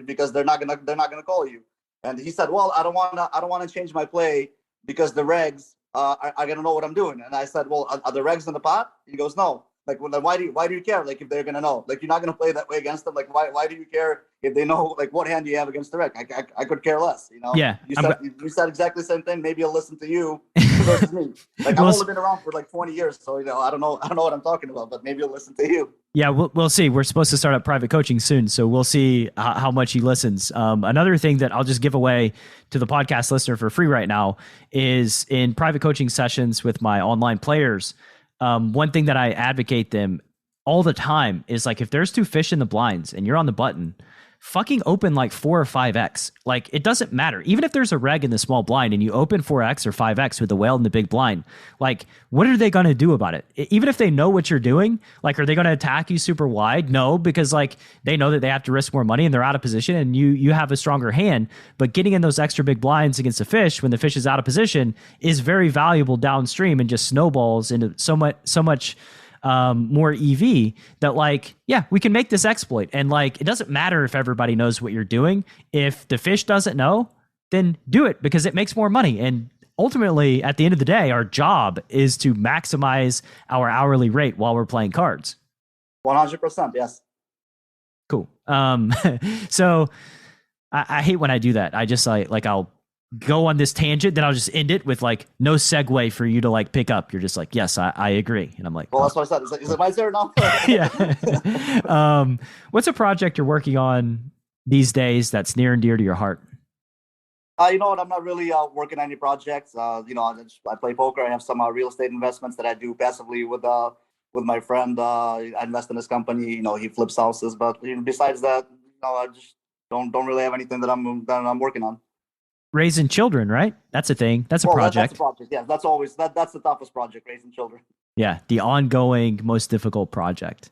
because they're not gonna call you. And he said, well, I don't want to change my play because the regs are gonna know what I'm doing. And I said, well, are the regs in the pot? He goes, no. Like, well, then why do you care? Like if they're gonna know, like you're not gonna play that way against them. Like why do you care if they know like what hand you have against the reg? I could care less, you know. Yeah. You said exactly the same thing. Maybe I'll listen to you versus me. Like I've only been around for like 20 years, so you know I don't know what I'm talking about, but maybe I'll listen to you. Yeah, we'll see. We're supposed to start up private coaching soon, so we'll see how much he listens. Another thing that I'll just give away to the podcast listener for free right now is in private coaching sessions with my online players. One thing that I advocate them all the time is like, if there's 2 fish in the blinds and you're on the button, fucking open like 4 or 5x. Like it doesn't matter. Even if there's a reg in the small blind and you open 4x or 5x with the whale in the big blind, like what are they going to do about it? Even if they know what you're doing, like, are they going to attack you super wide? No, because like they know that they have to risk more money and they're out of position, and you have a stronger hand. But getting in those extra big blinds against a fish when the fish is out of position is very valuable downstream, and just snowballs into so much more EV that like, yeah, we can make this exploit. And like, it doesn't matter if everybody knows what you're doing. If the fish doesn't know, then do it, because it makes more money. And ultimately, at the end of the day, our job is to maximize our hourly rate while we're playing cards. 100%. Yes. Cool. So I hate when I do that. I just like I'll go on this tangent, then I'll just end it with like no segue for you to like pick up. You're just like, yes, I agree. And I'm like, well, that's what I said. Is it my turn now? Yeah. What's a project you're working on these days that's near and dear to your heart? You know what? I'm not really working on any projects. You know, I play poker. I have some real estate investments that I do passively with my friend. I invest in his company. You know, he flips houses. But you know, besides that, you know, I just don't really have anything that I'm working on. Raising children, right? That's a thing. That's a project. That's a project. Yeah, that's always that's the toughest project, raising children. Yeah, the ongoing, most difficult project.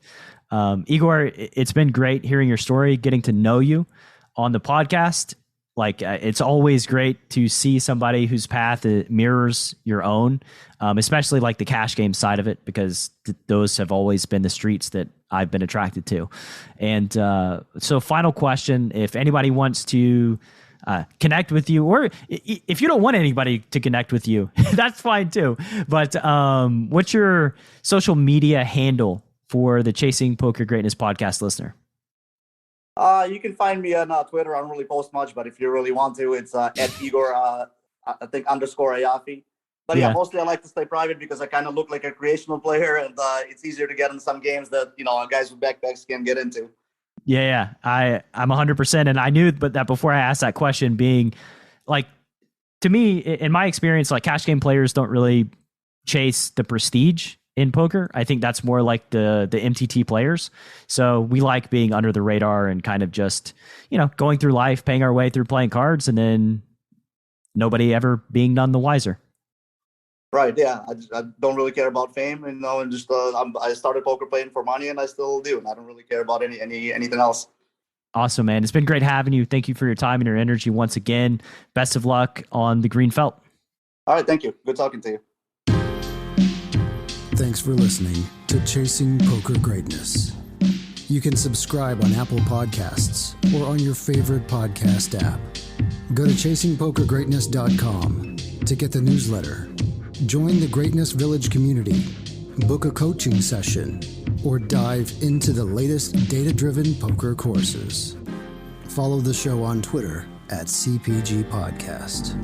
Igor, it's been great hearing your story, getting to know you on the podcast. Like, it's always great to see somebody whose path mirrors your own, especially like the cash game side of it, because those have always been the streets that I've been attracted to. And so final question, if anybody wants to connect with you, or if you don't want anybody to connect with you, that's fine too. But what's your social media handle for the Chasing Poker Greatness podcast listener? You can find me on Twitter. I don't really post much, but if you really want to, it's at Igor, I think _Ioffe. But yeah, mostly I like to stay private because I kind of look like a recreational player, and it's easier to get in some games that, guys with backpacks can get into. Yeah. I'm 100%. And I knew that before I asked that question, being like, to me, in my experience, like cash game players don't really chase the prestige in poker. I think that's more like the MTT players. So we like being under the radar and kind of just, going through life, paying our way through playing cards, and then nobody ever being none the wiser. Right. Yeah. I don't really care about fame, and just I started poker playing for money, and I still do. And I don't really care about anything else. Awesome, man. It's been great having you. Thank you for your time and your energy once again. Best of luck on the green felt. All right. Thank you. Good talking to you. Thanks for listening to Chasing Poker Greatness. You can subscribe on Apple Podcasts or on your favorite podcast app. Go to chasingpokergreatness.com to get the newsletter. Join the Greatness Village community, book a coaching session, or dive into the latest data-driven poker courses. Follow the show on Twitter @CPG Podcast.